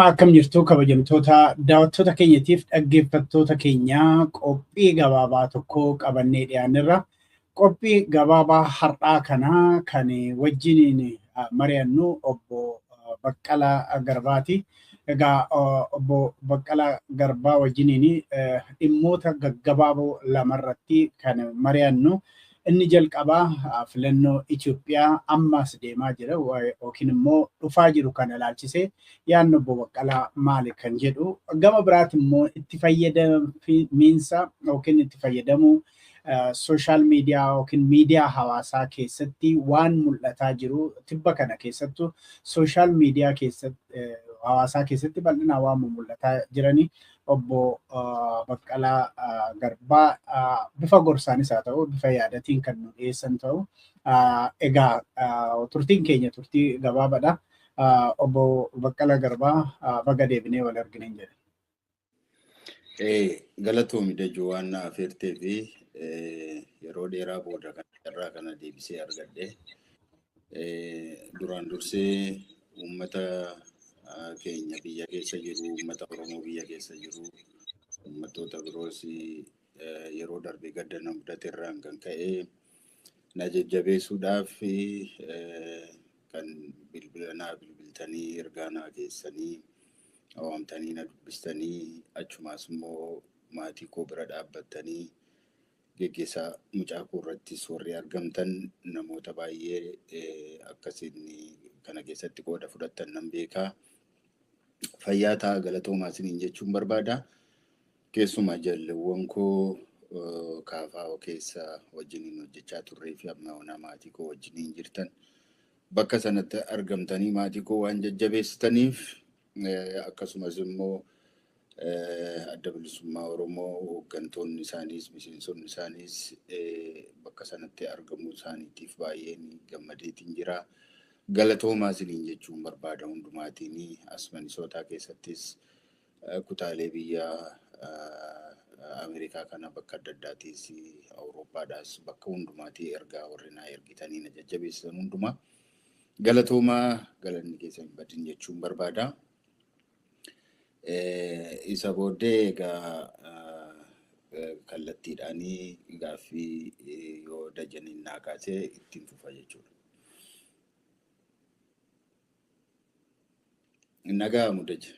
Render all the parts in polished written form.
Akkam jirtu kabajamtoota daawwattoota keenyatiif dhaggeeffattoota keenyaa qophii gabaabaa tokko qabannee dhiyaanirra. Qophii gabaabaa har'aa kanaa kan wajjiniin mari'annu obbo Baqqalaa Garbaati. Egaa obbo Baqqalaa Garbaa wajjiniin dhimmoota gaggabaaboo lamarratti kan mari'annu. Inni jalqabaa filannoo Itoophiyaa ammas deemaa jira yookiin immoo dhufaa jiru kana ilaalchisee yaadni obbo Baqqalaa maali kan jedhu. Gama biraati immoo itti fayyadamiinsa yookiin itti fayyadamuu sooshaal miidiyaa yookiin miidiyaa hawaasaa keessatti waan mul'ataa jiru tibba kana keessattuu sooshaal miidiyaa keessatti hawaasaa keessatti bal'inaan waan mul'ataa jiranii obbo Baqqalaa Garbaa bifa gorsaanis haa ta'u bifa yaadatiin kan nu dhiyeessan ta'u. Egaa turtiin keenya turtii gabaabaadha. Obbo Baqqalaa Garbaa baga deebinee wal argineen jedhe. Galatoomii Dajuu waan na affeertee fi yeroo dheeraa booda irraa kana deebisee argadhe. Duraan dursee uummata keenya biyya keessa jiru, uummata Oromoo biyya keessa jiru, uummattoota biroos yeroo darbe gadda na mudateerraan kan ka'e na jajjabeessuudhaaf kan bilbiltanii ergaa naa geessanii waamtanii na dubbistanii achumaas immoo maatii koo bira dhaabbattanii geggeessaa mucaa koo irrattis warri argamtan namoota baay'ee akkasiin kana keessatti qooda fudhattan nan beekaa. Fayyaa ta'a galatoomaa isiniin jechuun barbaada. Keessumaa jaalawwan koo kaafaa keessa wajjiniin hojjechaa turree fi amma ona maatii koo wajjiniin jirtan bakka sanatti argamtanii maatii koo waan jajjabeessitaniif akkasumas immoo adda bilisummaa Oromoo hooggantoonni isaaniis miseensonni isaaniis bakka sanatti argamuu isaaniitiif baay'een gammadeetiin jira. Galatoomaa isiniin jechuun barbaada hundumaatiin as Minisootaa keessattis kutaalee biyya Ameerikaa kana bakka adda addaatiis Awurooppaadhaas bakka hundumaatii ergaa warri naa ergitanii na jajjabeessan hundumaa galatoomaa galanni keessa hin badin jechuun barbaada. Isa booddee egaa kallattiidhaanii gaaffii yoo dajaniin naa kaasee ittiin fufa jechuudha. Nagaa mudaje.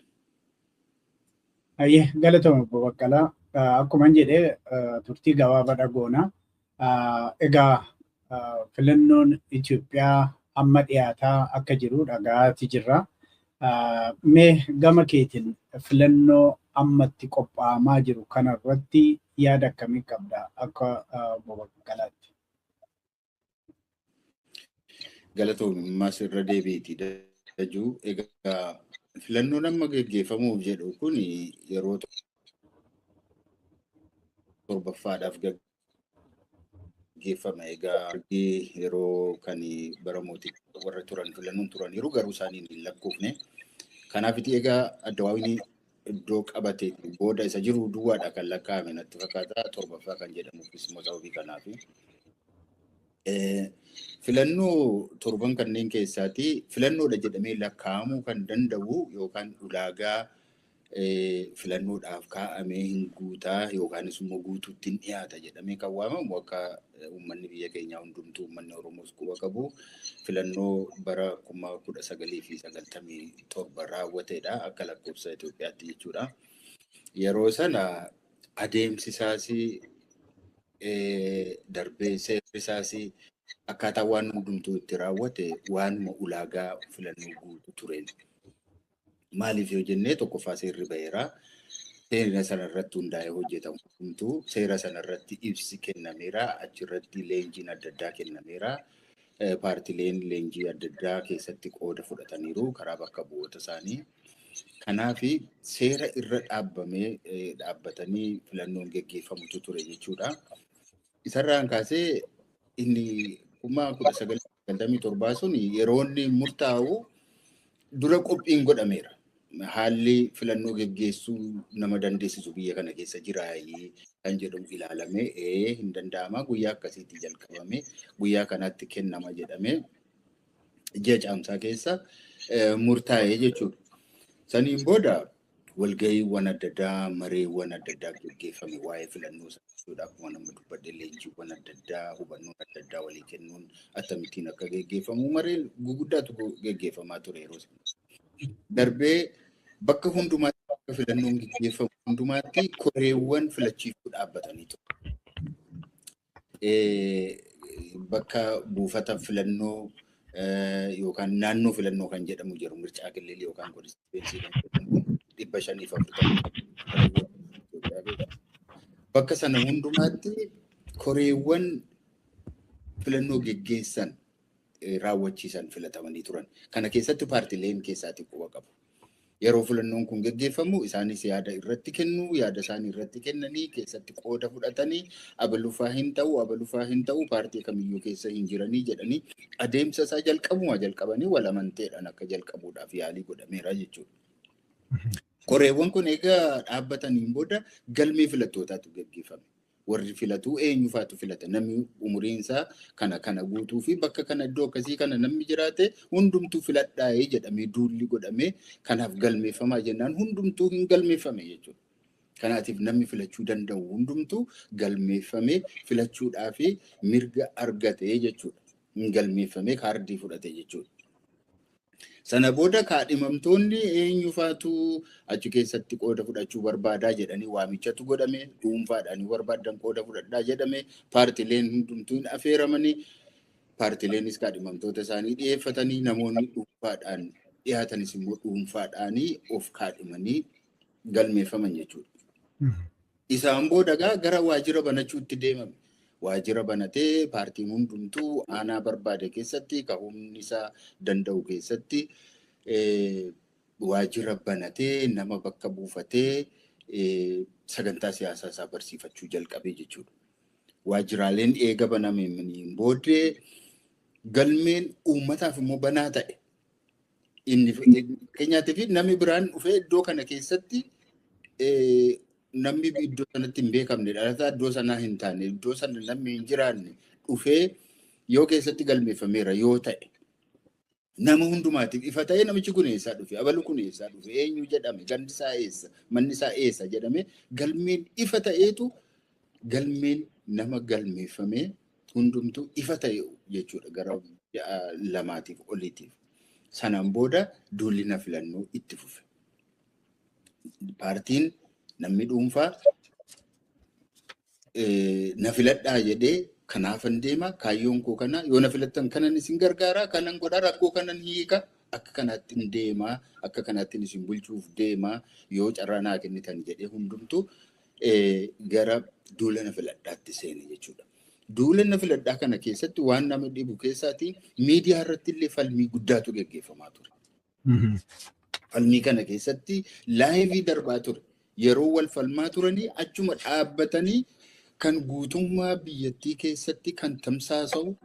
Ayyee galatooma obbo Baqqalaa. Akkuma jedhee turtii gabaabaa dhagoona. Egaa filannoon Itoophiyaa amma dhiyaataa akka jiru dhagaati jirra. Mee gama keetiin filannoo ammatti qophaa'amaa jiru kanarratti yaada akkamii qabda akka obbo Baqqalaatti? Galatoomaa irra deebiitii Dajuu. Egaa filannoon amma gaggeeffamuuf jedhu kun yeroo torbaffaadhaaf gaggeeffama. Egaa yeroo kan bara mootii warra turan filannoon turan yeroo garuu isaanii hin lakkoofne. Kanaaf egaa Addawaawwiin iddoo qabate booda isa jiru duwwaadha kan lakkaa'ame natti fakkaata. Torbaffaa kan jedhamuufis immoo sababii kanaaf. Filannoo torban kanneen keessaati filannoodha jedhamee lakkaa'amuu kan danda'u yookaan ulaagaa filannoodhaaf kaa'amee hin guutaa yookaanis immoo guutuutti hin dhiyaata jedhamee kan waamamu akka uummanni biyya keenyaa hundumtuu uummanni Oromoos quba qabu filannoo bara 1997 raawwateedha akka lakkoofsa Itoophiyaatti jechuudha. Yeroo sana adeemsisaas darbee seerrisaas akkaataa waan hundumtuu itti raawwate waanuma ulaagaa filannoo guutu tureen. Maaliif yoo jennee tokkoffaa seerri baheera. Seera sanarratti hundaa'ee hojjetamu hundumtuu seera sanarratti ibsi kennameera. Achirratti leenjiin adda addaa kennameera. Paartileen leenjii adda addaa keessatti qooda fudhataniiru karaa bakka bu'oota isaanii. Kanaaf seera irra dhaabbatanii filannoon gaggeeffamutu ture jechuudha. Isarraan kaasee inni 1997 sun yeroo inni murtaa'u dura qophiin godhameera. Haalli filannoo gaggeessuu nama dandeessisu biyya kana keessa jiraayii kan jedhamu ilaalamee hin danda'ama. Guyyaa akkasiitti jalqabame guyyaa kanatti kennama jedhamee ji'a caamsaa keessa murtaa'ee jechuudha. Saniin booda walga'iiwwan adda addaa, mareewwan adda addaa gaggeeffame waa'ee filannoo sanaa akkuma nama dubbadhe leenjiiwwan adda addaa, hubannoon adda addaa walii kennuun akkamittiin akka gaggeeffamu mareen guguddaatu gaggeeffamaa ture yeroo sana. Darbee bakka hundumaatti akka filannoon gaggeeffamu hundumaatti koreewwan filachiiftuu dhaabbatanii ture. Bakka buufata filannoo yookaan naannoo filannoo kan jedhamu jiru mircaa kililii yookaan konstituensii kan jedhamu 540 bakka sana hundumaatti koreewwan filannoo geggeessan raawwachiisan filatamanii turan. Kana keessatti paartileen keessaatii quba qabu. Yeroo filannoon kun geggeeffamu isaanis yaada irratti kennu, yaada isaanii irratti kennanii keessatti qooda fudhatanii abalufaa hin ta'u paartii kamiyyuu keessa hin jiranii jedhanii adeemsa isaa jalqabanii wal amanteedhaan akka jalqabuudhaaf yaalii godhameera jechuudha. Koreewwan kun egaa dhaabbataniin booda galmee filattootaatu gaggeeffame. Warri filatu eenyufaatu filata namni umuriin isaa kana guutuu fi bakka kana iddoo akkasii kana namni jiraate hundumtuu filadhaa'ee jedhamee duulli godhamee kanaaf galmeeffamaa jennaan hundumtuu hin galmeeffame jechuudha. Kanaatiif namni filachuu danda'u hundumtuu galmeeffamee filachuudhaaf mirga argatee jechuudha. Hin galmeeffamee kaardii fudhate jechuudha. Sana booda kaadhimamtoonni eenyufaatu achi keessatti qooda fudhachuu barbaadaa jedhanii waamichatu godhame, dhuunfaadhaan barbaadan qooda fudhadhaa jedhame, paartileen hundumtuu hin affeeramanii, paartileenis kaadhimamtoota isaanii dhiyeeffatanii, namoonni dhuunfaadhaan dhiyaatanis immoo dhuunfaadhaan of kaadhimanii galmeeffaman jechuudha. Isaan booda gara waajjira banachuutti deemame. Waajjira banatee paartiin hundumtuu aanaa barbaade keessatti humni isaa danda'u keessatti waajjira banatee nama bakka buufatee sagantaa siyaasaa isaa barsiifachuu jalqabee jechuudha. Waajjiraaleen eega banameen booddee galmeen uummataaf immoo banaa ta'e. Keenyaatiif namni biraan dhufee iddoo kana keessatti namni iddoo sanatti hin beekamne dhalataa iddoo sanaa hin taane iddoo sana namni hin jiraanne dhufee yoo keessatti galmeeffameera yoo ta'e nama hundumaatiif ifa ta'ee namichi kun eessaa dhufe abalu kun eessaa dhufe eenyu jedhame gandi isaa eessa manni isaa eessa jedhame galmeen ifa ta'eetu galmeen nama galmeeffamee hundumtuu ifa ta'e jechuudha gara 2 oliitiif. Sanaan booda duulli filannoo itti fufe. Paartiin namni dhuunfaa na filadhaa jedhee kanaafan deema kaayyoon koo kana yoo na filattan kanan isin gargaara kanan godha rakkoo kanan hiika akka kanaattiin deemaa akka kanaattiin isin bulchuuf deemaa yoo carraa naa kennitan jedhee hundumtuu gara duula na filadhaatti seene jechuudha. Duula na filadhaa kana keessatti waan nama dhibu keessaati miidiyaa irratti illee falmii guddaatu gaggeeffamaa ture. Falmii kana keessatti laayivii darbaa ture. Yeroo wal falmaa turanii achuma dhaabbatanii kan guutummaa biyyattii keessatti kan tamsaasa'u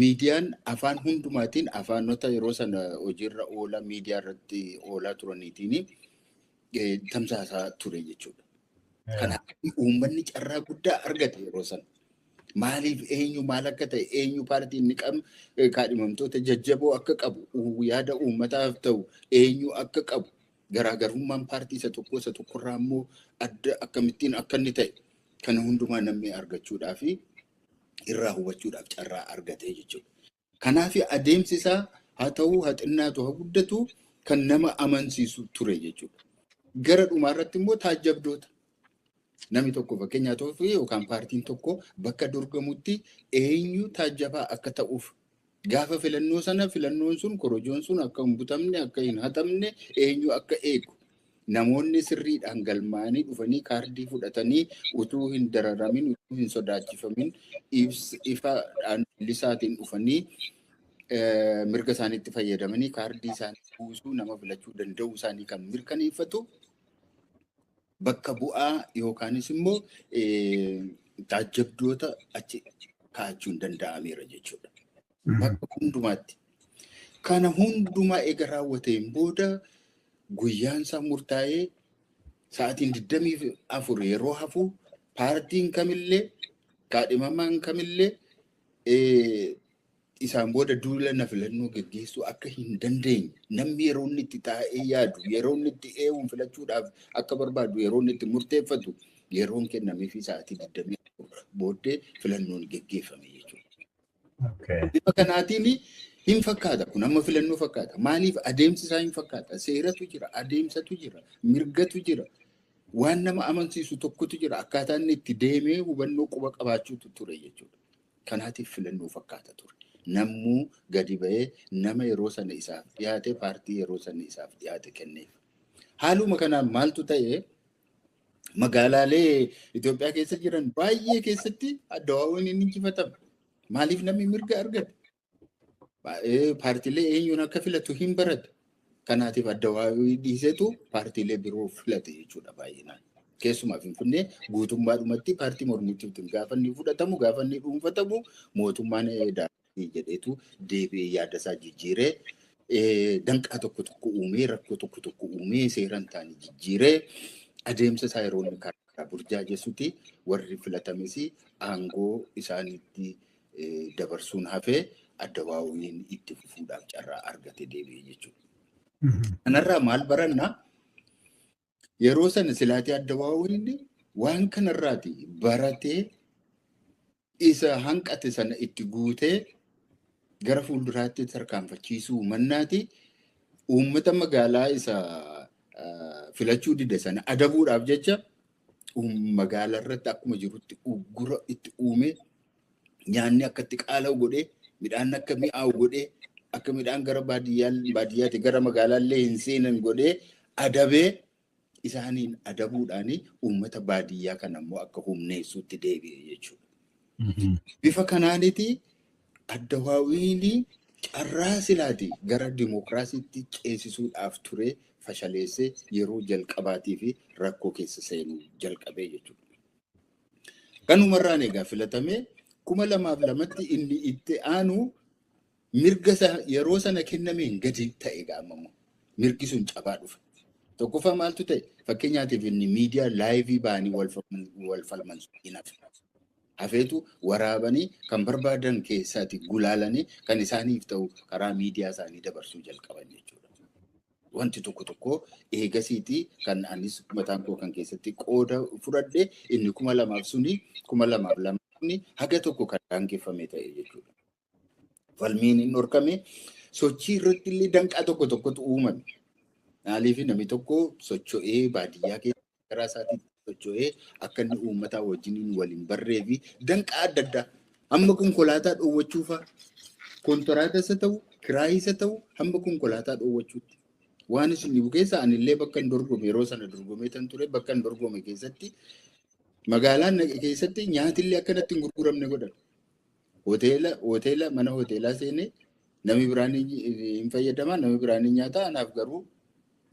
miidiyaan afaan hundumaatiin afaanota yeroo sana hojiirra oola miidiyaa irratti oolaa turaniitiin tamsaasaa ture jechuudha. Kanaaf uummanni carraa guddaa argate yeroo sana. Maaliif eenyu maal akka ta'e eenyu paartiin ni qabu kaadhimamtoota jajjaboo akka qabu yaada uummataaf ta'u eenyu akka qabu. Garaagarummaan paartii isa tokkorraa immoo adda akkamittiin akka inni ta'e kana hundumaa namni argachuudhaaf irraa hubachuudhaaf carraa argate jechuudha. Kanaaf adeemsi isaa haa ta'u haa xinnaatu haa guddatu kan nama amansiisu ture jechuudha. Gara dhumaarratti immoo taajjabdoota. Namni tokko fakkeenyaaf yookaan paartiin tokko bakka dorgamutti eenyu taajjabaa akka ta'uuf. Gaafa filannoon sun korojoon sun akka hin butamne akka hin hatamne eenyu akka eegu namoonni sirriidhaan galmaanii dhufanii kaardii fudhatanii utuu hin dararamin utuu hin sodaachifamin ifaadhaan lisaatiin dhufanii mirga isaaniitti fayyadamanii kaardii isaanii buusuu nama filachuu danda'u isaanii kan mirkaneeffatu bakka bu'aa yookaanis immoo taajjabdoota achi kaa'achuun danda'ameera jechuudha. Bakka hundumaatti. Kana hundumaa eega raawwateen booda guyyaan isaa murtaa'ee sa'aatiin 24 yeroo hafu paartiin kamillee kaadhimamaan kamillee isaan booda duula na filannoo geggeessuu akka hin dandeenye namni yeroo inni itti taa'ee yaadu yeroo inni itti eewuun filachuudhaaf akka barbaadu yeroo inni itti murteeffatu yeroon kennameefii sa'aatii 24 booddee filannoon geggeeffame jechuudha. Bifa kanaatiin hin fakkaata kun amma filannoo fakkaata. Maaliif adeemsi isaa hin fakkaata? Seeratu jira, adeemsatu jira, mirgatu jira. Waan nama amansiisu tokkotu jira. Akkaataan inni itti deemee hubannoo quba qabaachuutu ture jechuudha. Kanaatiif filannoo fakkaata ture. Nammuu gadi ba'ee nama yeroo sana isaaf dhiyaate paartii yeroo sana isaaf dhiyaate kenneef. Haaluma kanaan maaltu ta'e magaalaalee Itoophiyaa keessa jiran baay'ee keessatti addawaawwan hin injifatame. Maaliif namni mirga argate? Paartiilee eenyuun akka filatu hin barate. Kanaatiif addawaawii dhiisetu paartiilee biroo filate jechuudha baay'inaan. Keessumaa Finfinnee guutummaadhumatti paartii mormitiitiin gaafa inni fudhatamu gaafa inni dhuunfatamu mootummaan jedheetu deebi'ee yaada isaa jijjiiree danqaa tokko uumee rakkoo tokko uumee seeraan ta'anii jijjiiree adeemsa isaa yeroo inni karaa burjaajessutti warri filatames aangoo isaaniitti dabarsuun hafee addawaawiin itti fufuudhaaf carraa argate deebi'ee jechuudha. Kanarraa maal barannaa? Yeroo sana silaatii addawaawiin waan kanarraati baratee isa hanqate sana itti guutee gara fuulduraatti tarkaanfachiisuu mannaati uummata magaalaa isa filachuu dide sana adabuudhaaf jecha magaalaa irratti akkuma jirutti uggura itti uume nyaanni akka itti qaala'u godhee midhaan akka mi'aawu godhee akka midhaan gara baadiyyaatti gara magaalaallee hin seenan godhee adabee isaaniin adabuudhaan uummata baadiyyaa kan ammoo akka humneessuutti deebi'e jechuudha. Bifa kanaaniti addawaawiin carraa silaati gara dimookiraasiitti ceesisuudhaaf ture fashaleessee yeroo jalqabaatii fi rakkoo keessa seenuu jalqabee jechuudha. Kanumarraan egaa filatamee 2002tti inni itti aanu mirga yeroo sana kennameen gadi ta'e gaamamu. Mirgi sun cabaa dhufe. Tokkoffaa maaltu ta'e? Fakkeenyaatiif inni miidiyaa laayivii ba'anii wal falman hin hafe. Hafeetu waraabanii kan barbaadan keessaatti gulaalanii kan isaaniif ta'u karaa miidiyaa isaanii dabarsuu jalqaban jechuudha. Wanti tokko eegasiitii kan anis mataan koo kan keessatti qooda fudhadhe inni 2000 suni 2002 suni haga tokko kan daangeffame ta'e jechuudha. Falmiin hin dhorkame sochii irratti illee danqaa tokkotu uumame. Maaliif namni tokko socho'ee baadiyyaa keessa karaa isaatiin socho'ee akka inni uummataa wajjiniin waliin barree fi danqaa adda addaa hamma konkolaataa dhoowwachuufaa kontoraataa isa ta'u kiraayii isa ta'u hamma konkolaataa dhoowwachuutti. Waan isin dhibu keessa anillee bakka hin dorgome yeroo sana dorgomee tan ture bakka hin dorgome keessatti magaalaan keessatti nyaatillee akkanatti hin gurguramne godhan. Hoteela mana hoteelaa seenee namni biraan hin fayyadamaa namni biraan hin nyaataa anaaf garuu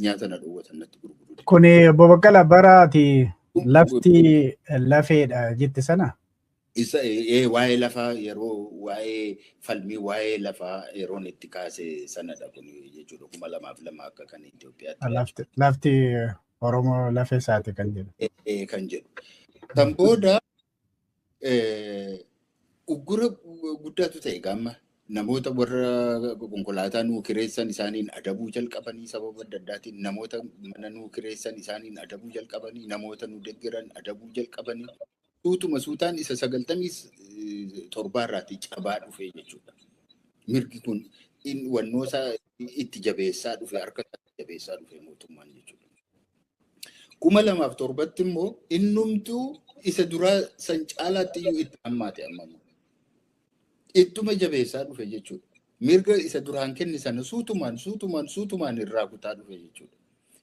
nyaata na dhoowwatan natti gurguru. Kuni obbo Baqqalaa baraati lafti lafeedha jette sana? Isa waa'ee lafaa yeroo waa'ee falmii waa'ee lafaa yeroon itti kaase sanadha kun jechuudha 2002 akka kan Itoophiyaatti. Lafti Oromoo lafee isaati kan jedhu. Kan jedhu. Kan booda uggura guddaatu ta'e gamma namoota warra konkolaataa nuu kireessan isaaniin adabuu jalqabanii sababa adda addaatiin namoota mana nuu kireessan isaaniin adabuu jalqabanii namoota nu deeggaran adabuu jalqabanii suutuma suutaan isa 97 irraati cabaa dhufe jechuudha. Mirgi kun wannoosaa itti jabeessaa dhufe harka jabeessaa dhufe mootummaan jechuudha. 2007tti immoo innumtuu isa duraa san caalaatti iyyuu itti hammaate ammamu. Ittuma jabeessaa dhufe jechuudha. Mirga isa duraan kenne sana suutumaan irraa kutaa dhufe jechuudha.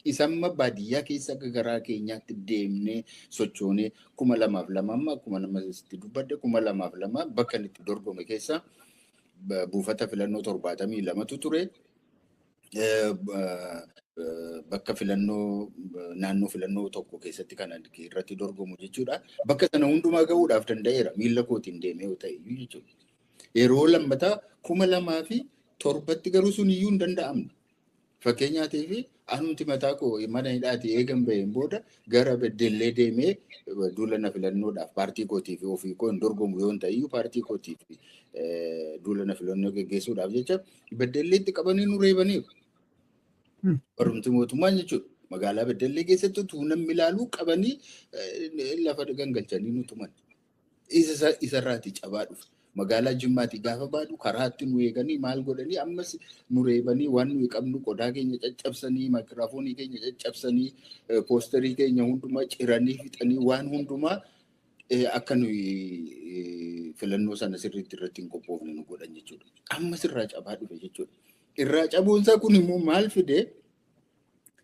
Isamma baadiyyaa keessa garaa keenyaatti deemnee sochoonee 2002 amma 2002 bakka itti dorgome keessa buufata filannoo 72tu ture. Bakka filannoo naannoo filannoo tokko keessatti kan irratti dorgomu jechuudha. Bakka sana hundumaa ga'uudhaaf danda'eera miila kootiin deemee ta'e jechuudha. Yeroo lammataa 2007tti garuu sun iyyuu hin danda'amne. Fakkeenyaatiif anumti mataa koo mana hidhaati eegan baheen booda gara beddellee deemee duula na filannoodhaaf paartii kootiif ofii koo hin dorgomu yoo ta'e iyyuu paartii kootiif duula na filannoo geggeessuudhaaf jecha beddelleetti qabanii nu reebaniiru. Barumti mootummaa jechuudha. Magaalaa Beddellee keessatti utuu namni ilaaluu qabanii lafa gangalchanii nu tuman. Isarraati cabaa dhufe. Magaalaa Jimmaatti gaafa baadhu karaatti nu eeganii maal godhanii ammas nu reebanii waan nuyi qabnu qodaa keenya caccabsanii maayikiraafoonii keenya caccabsanii poosterii keenya hundumaa ciranii fixanii waan hundumaa akka nuyi filannoo sana sirriitti irratti hin qophoofne nu godhan jechuudha. Ammas irraa cabaa dhufe jechuudha. Irraa cabuunsaa kun immoo maal fidee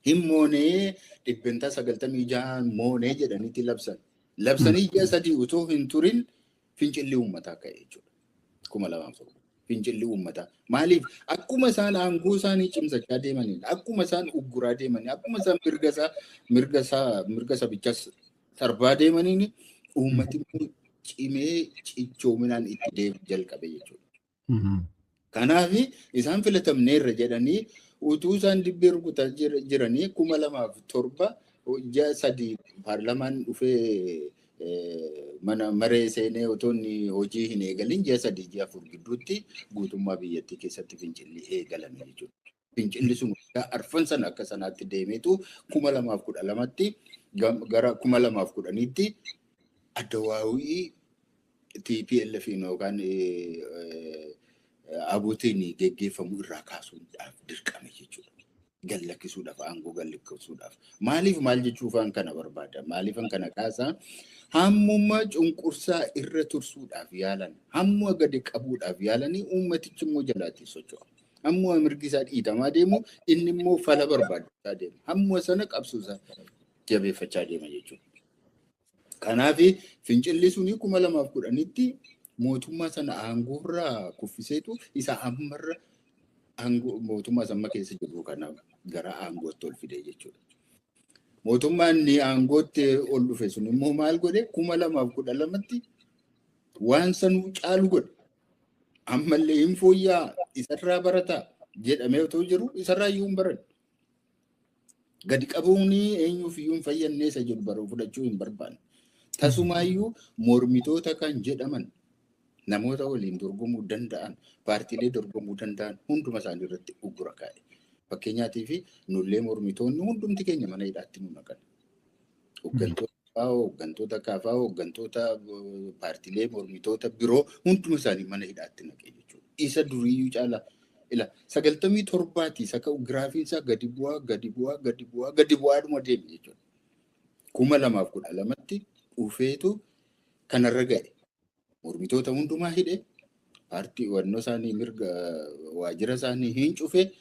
himmoonee 96 moonee jedhanitti labsan. Labsanii ji'a 3 utoo hin turin fincilli uummataa ka'e jechuudha. 2007 fincilli uummataa. Maaliif akkuma isaan aangoo isaanii cimsachaa deemaniin, akkuma isaan ugguraa deemanii, akkuma isaan mirga sabichaas sarbaa deemaniin uummati cimee cichoominaan itti deemu jalqabe jechuudha. Kanaaf isaan filatamneerra jedhanii utuu isaan dibbee rukutaa jiranii 2007 ji'a 3 paarlamaan dhufee mana maree seenee otoonni hojii hin eegalin ji'a 3 ji'a 4 gidduutti guutummaa biyyattii keessatti fincilli eegalame jechuudha. Fincilli sun arfan sana akka sanaatti deemeetu 2012tti gara 2010tti Addawaawii TPLF yookaan abuutiin geggeeffamu irraa kaasuudhaaf dirqame jechuudha. Gallakkisuudhaaf aangoo gallakkisuudhaaf. Maaliif maal jechuufaan kana barbaada? Maaliifan kana kaasaa? Hammuma cunqursaa irra tursuudhaaf yaalan, hammuma gadi qabuudhaaf yaalanii uummatichi immoo jalaatti socho'a. Hammuma mirgi isaa dhiitamaa deemu inni immoo fala barbaadachaa deema. Hammuma sana qabsuusaa jabeeffachaa deema jechuudha. Kanaaf fincilli suni 2010tti mootummaa sana aangoorraa kuffiseetu isa ammarra aangoo mootummaa sama keessa jiru kana gara aangootti ol fide jechuudha. Mootummaan ni aangootti ol dhufe sun immoo maal godhe 2012tti waan sanuu caalu godhe. Ammallee hin fooyya'aa isarraa barataa jedhamee otoo jiru isarraa iyyuu hin baran. Gadi qabuun eenyuuf iyyuu hin fayyannee isa jedhu baruu fudhachuu hin barbaanne. Tasumaayyuu mormitoota kan jedhaman namoota waliin dorgomuu danda'an, paartiilee dorgomuu danda'an hunduma isaanii irratti uggura kaa'e. Fakkeenyaatiif nullee mormitoonni hundumti keenya mana hidhaatti nu naqan. Hooggantoota kaafaa, hooggantoota paartiilee mormitoota biroo hunduma isaanii mana hidhaatti naqe jechuudha. Isa duriiyyuu caalaa ila 97 isa ka'u giraafiin isaa gadi bu'aadhuma deeme jechuudha. 2012tti dhufeetu kanarra ga'e. Mormitoota hundumaa hidhe, paartii wannoo isaanii mirga waajjira isaanii hin cufe,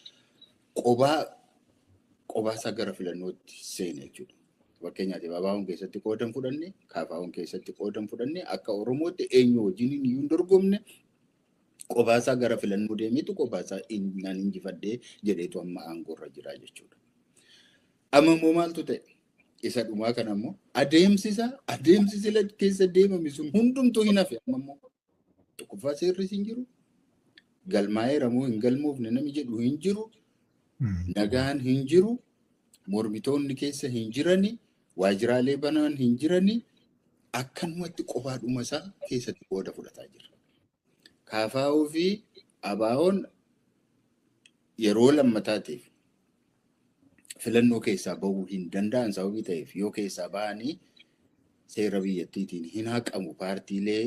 qobaasaa gara filannootti seene jechuudha. Fakkeenyaatiif abaaboon keessatti qoodan fudhanne, kaafaawwan keessatti qoodan fudhanne, akka Oromootti eenyu wajjin iyyuu hin dorgomne, qobaasaa gara filannoo deemeetu qobaasaa nan injifadhee jedheetu amma aangoorra jira jechuudha. Amma immoo maaltu ta'e? Isa dhumaa kana immoo adeemsi keessa deemame sun hundumtuu hin hafe amma immoo tokkoffaa seerris hin jiru, galmaa'eera moo hin galmoofne namni jedhu hin jiru, nagaan hin jiru, mormitoonni keessa hin jirani, waajjiraalee banaan hin jirani, akkanumatti qofaadhuma isaa keessatti qooda fudhataa jira. Kaafaa'uu fi abaaboon yeroo lammataatiif filannoo keessaa bahuu hin danda'an sababii ta'eef yoo keessaa bahanii seera biyyattiitiin hin haqamu paartiilee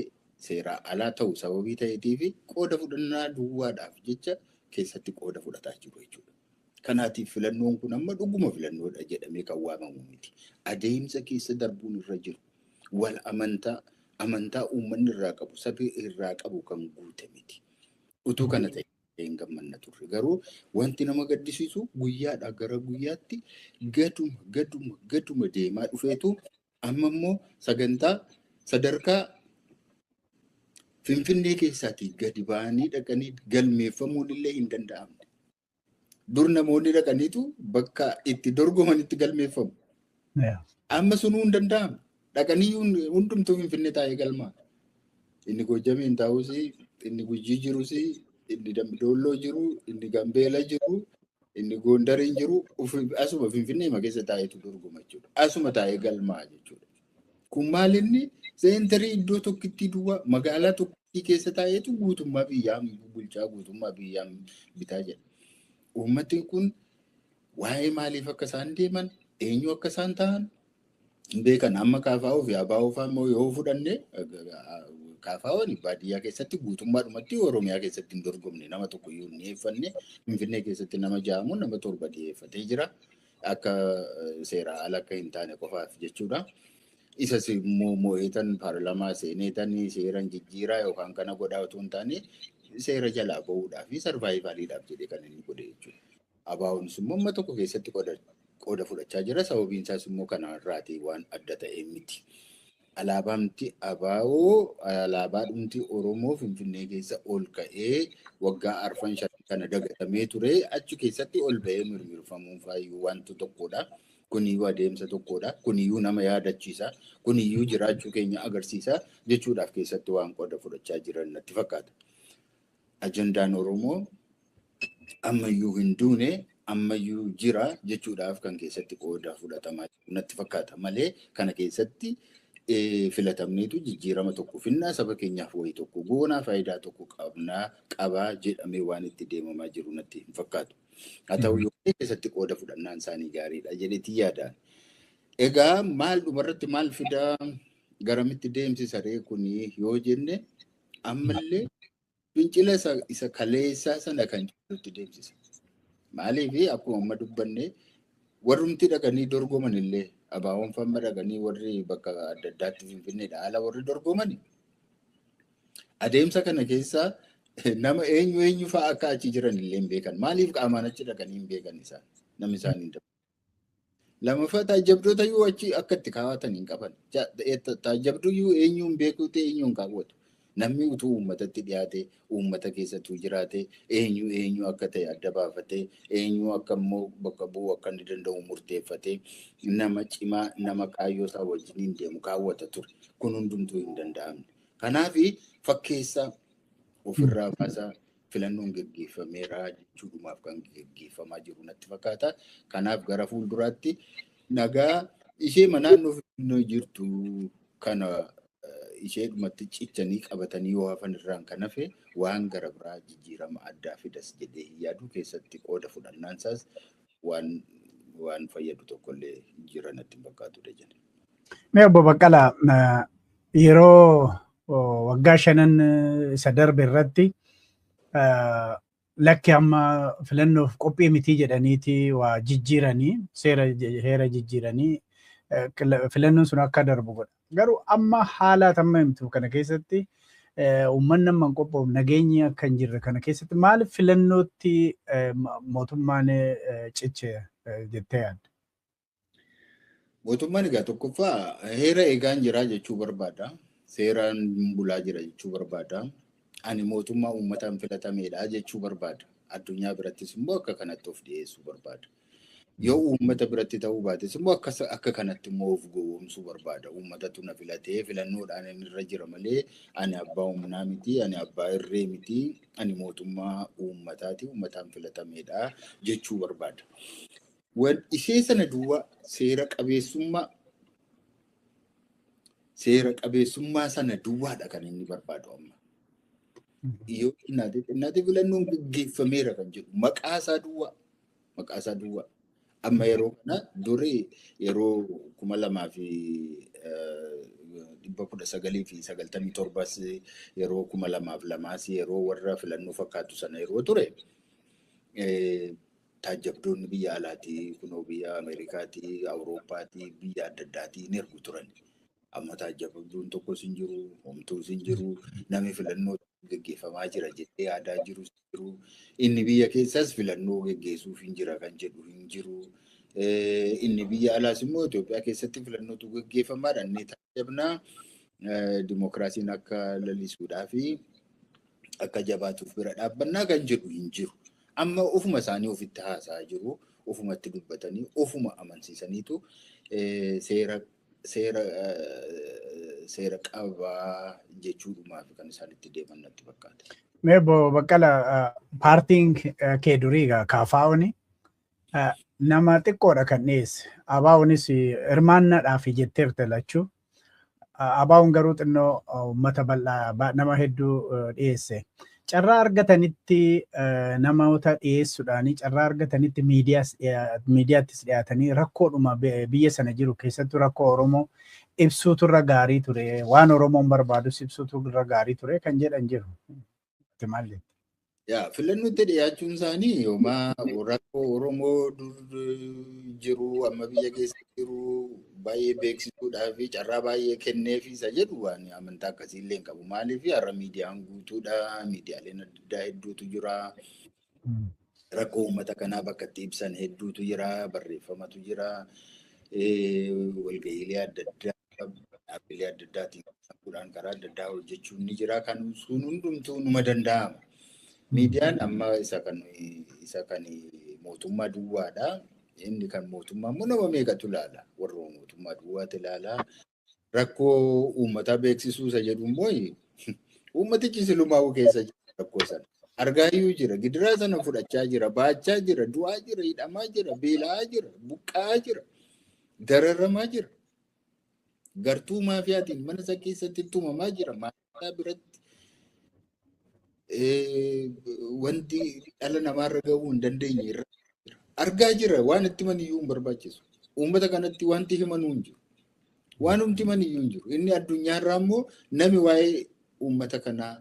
seeraa alaa ta'u sababii ta'eetiif qooda fudhannaa duwwaadhaaf jecha keessatti qooda fudhataa jiru jechuudha. Kanaatiif filannoon kun amma dhuguma filannoodha jedhamee kan waamamu miti. Adeemsa keessa darbuun irra jiru wal amantaa uummanni irraa qabu sabii irraa qabu kan guute miti. Utuu kana ta'e hin gammanna turre. Garuu wanti nama gaddisiisu guyyaadhaa gara guyyaatti gaduma deemaa dhufeetu amma immoo sadarkaa Finfinnee keessaatii gadi ba'anii dhaqanii galmeeffamuun illee hin danda'amne. Dur namoonni dhaqaniitu bakka itti dorgomanitti galmeeffamu. Amma sunuu hin danda'amne. Dhaqanii hundumtuu Finfinnee taa'ee galmaa. Inni Gojjameen taa'us, inni Gujii jirus, inni Dambidolloo jiru, inni Gambeela jiru, Inni Gondar hin jiru asuma Finfinnee keessa taa'eetu dorgoma jechuudha. Asuma taa'ee galmaa jechuudha. Kun maalinni seenterii iddoo tokkitti duwwaa magaalaa tokkitti keessa taa'eetu guutummaa biyyaa bulchaa guutummaa biyyaa bitaa jedha. Uummatni kun waa'ee maaliif akka isaan deeman eenyu akka isaan ta'an beekan. Amma KFO fi ABO fa'aa yoo fudhanne KFO'n baadiyyaa keessatti guutummaadhumatti Oromiyaa keessatti hin dorgomne nama tokko iyyuu hin dhiyeeffanne Finfinnee keessatti nama 6 nama 7 dhiyeeffatee jira. Akka seera ala akka hin taane qofaaf jechuudha. Isas immoo moo'eetan paarlaamaa seeneetan seeran jijjiiraa yookaan kana godhaa otoo hin taane seera jalaa bahuudhaa fi sarvaayivaaliidhaaf jedhee kan inni godhe jechuudha. ABO'nis immoo amma tokko keessatti qooda fudhachaa jira. Sababiin isaas immoo kanarraatii waan adda ta'e miti. Alaabaamti ABO alaabaadhumti Oromoo Finfinnee keessa ol ka'ee waggaa arfan shan kana dagatamee ture achi keessatti ol ba'ee mirmirfamuun faayyuu wanti tokkodha. Kuniyyuu adeemsa tokkodha. Kuniyyuu nama yaadachiisa. Kuniyyuu jiraachuu keenya agarsiisa jechuudhaaf keessatti waan qooda fudhachaa jiran natti fakkaata. Ajandaan Oromoo ammayyuu hin duune ammayyuu jira jechuudhaaf kan keessatti qooda fudhatamaa jiru natti fakkaata malee kana keessatti filatamneetu jijjiirama tokko finnaa saba keenyaaf wayii tokko goonaa faayidaa tokko qabaa jedhamee waan itti deemamaa jiru natti hin fakkaatu. Haa ta'u yoo keessatti qooda fudhannaan isaanii gaariidha jedheetii yaadaan. Egaa maal dhumarratti maal fidaa garamitti deemsisa ree kuni yoo jenne ammallee fincila isa kaleessaa sana kan jirutti deemsisa. Maaliif akkuma amma dubbanne warrumti dhaqanii dorgoman illee ABO'n famma dhaqanii warri bakka adda addaatti Finfinneedha ala warri dorgoman adeemsa kana keessaa nama eenyu fa'aa akka achi jiran illee hin beekan. Maaliif qaamaan achi dhaqanii hin beekan isaan namni isaan hin dabalu. Lamaffaa taajjabdoota yoo achi akka itti kaawwatan hin qaban. Taajjabduu yoo eenyuun beekuuti eenyuun kaawwatu. Namni utuu uummatatti dhiyaate uummata keessattuu jiraate eenyu akka ta'e adda baafatee eenyu akka immoo bakka bu'uu akka inni danda'u murteeffatee nama cimaa nama kaayyoo isaa wajjin deemu kaawwata ture. Kun hundumtuu hin danda'amne. Kanaaf fakkeessaa ofirraa baasaa filannoon gaggeeffameera jechuudhumaaf kan gaggeeffamaa jiru natti fakkaata. Kanaaf gara fuulduraatti nagaa ishee naannoo jirtu kana isheedhumatti cichanii qabatanii yoo hafan irraan kan hafe waan gara biraa jijjiirama addaa fidas jedhee yaadu keessatti qooda fudhannaan isaas waan fayyadu tokkollee jira natti fakkaatudha jedhe. Mee obbo Baqqalaa yeroo waggaa 5 isa darbe irratti lakki amma filannoof qophii mitii jedhaniiti waa jijjiiranii heera jijjiiranii filannoon sun akka darbu godha. Garuu amma haala amma himtu kana keessatti uummanni amma hin qophoofne nageenyi akka hin jirre kana keessatti maaliif filannootti mootummaan ciche jettee yaadda? Mootummaan egaa tokkoffaa heera eegaan jira jechuu barbaada. Seeraan bulaa jira jechuu barbaada. Ani mootummaa uummataan filatameedha jechuu barbaada. Addunyaa birattis immoo akka kanatti of dhiyeessuu barbaada. Yoo uummata biratti ta'uu baates immoo akka kanatti immoo of gowwoomsuu barbaada. Uummatatu na filatee filannoodhaan inni irra jira malee ani abbaa humnaa miti, ani abbaa irree miti, ani mootummaa uummataati, uummataan filatameedha jechuu barbaada. Ishee sana duwwaa seera qabeessummaa sana duwwaadha kan inni barbaadu amma. Yoo xinnaate filannoon gaggeeffameera kan jedhu maqaasaa duwwaa. Amma yeroo kana durii yeroo 1997 yeroo 2002 yeroo warra filannoo fakkaatu sana yeroo ture taajjabdoonni biyya alaatii kunoo biyya Ameerikaatii Awurooppaatii biyya adda addaatii ni ergu turan. Amma taajjabdoon tokkos hin jiru, homtuus hin jiru, namni filannoo gaggeeffamaa jira jettee yaadaa jirus jiru. Inni biyya keessas filannoo gaggeessuuf hin jira kan jedhu hin jiru. Inni biyya alaas immoo Itoophiyaa keessatti filannootu gaggeeffamaadha. Inni taajjabnaa dimookiraasiin akka lalisuudhaa fi akka jabaatuuf bira dhaabbannaa kan jedhu hin jiru. Amma ofuma isaanii ofitti haasa'aa jiru. Ofumatti dubbatanii ofuma amansiisaniitu seera qabaa jechuudhumaaf kan isaan itti deeman natti fakkaata. Mee obbo Baqqalaa paartiin kee durii KFO'n Nama xiqqoodha kan dhiyeesse. Abaa'uunis hirmaannaadhaaf jetteerte lachuu. Abaa'uun garuu xinnoo uummata bal'aa nama hedduu dhiyeesse. Carraa argatanitti namoota dhiyeessuudhaanii carraa argatanitti miidiyaattis dhiyaatanii rakkoodhuma biyya sana jiru keessattuu rakkoo Oromoo ibsuutu irra gaarii ture. Waan Oromoon barbaadus ibsuutu irra gaarii ture kan jedhan jiru. Maalli? Yaa filannootti dhiyaachuun isaanii yoomaa rakkoo Oromoo jiru amma biyya keessa jiru baay'ee beeksisuudhaa fi carraa baay'ee kenneef isa jedhu waan amantaa akkasii illee hin qabu. Maaliif har'a miidiyaan guutuudha, miidiyaaleen adda addaa hedduutu jira. Rakkoo uummata kanaa bakka itti ibsan hedduutu jira, barreeffamatu jira, walga'iilee adda addaa, dhaabbilee adda addaatiin karaa adda addaa hojjechuun ni jira. Kan sun hundumtuu numa danda'ama. Miidiyaan amma isa kan mootummaa duwwaadha. Inni kan mootummaa immoo nama meeqatu ilaala? Warra mootummaa duwwaatu ilaala. Rakkoo uummataa beeksisuu isa jedhu immoo uummatichi silumaa'uu keessa jira rakkoo sana. Argaa iyyuu jira, gidiraa sana fudhachaa jira, baachaa jira, du'aa jira, hidhamaa jira, beela'aa jira, buqqa'aa jira, dararamaa jira. Gartuu maafiyaatiin mana isaa keessatti tumamaa jira. Maatii biratti wanti dhala namaarra gahuu hin dandeenye irra argaa jira. Waan itti maniyyuu hin barbaachisu. Uummata kanatti wanti himanuu hin jiru. Waan humti maniyyuu hin jiru. Inni addunyaarraa immoo nami waa'ee uummata kanaa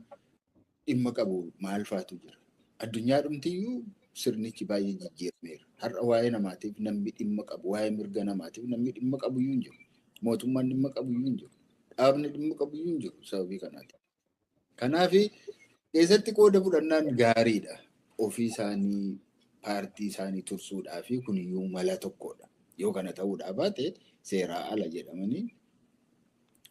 dhimma qabu maal faatu jira. Addunyaa dhumtiyyuu sirnichi baay'ee jijjiirameera. Har'a waa'ee namaatiif namni dhimma qabu, waa'ee mirga namaatiif namni dhimma qabu iyyuu hin jiru. Mootummaan dhimma qabu iyyuu hin jiru. Dhaabni dhimma qabu iyyuu hin jiru sababii kanaati. Kanaaf keessatti qooda fudhannaan gaariidha. Ofii isaanii paartii isaanii tursuudhaa fi kuniyyuu mala tokkodha. Yoo kana ta'uudhaa baate seeraa ala jedhamanii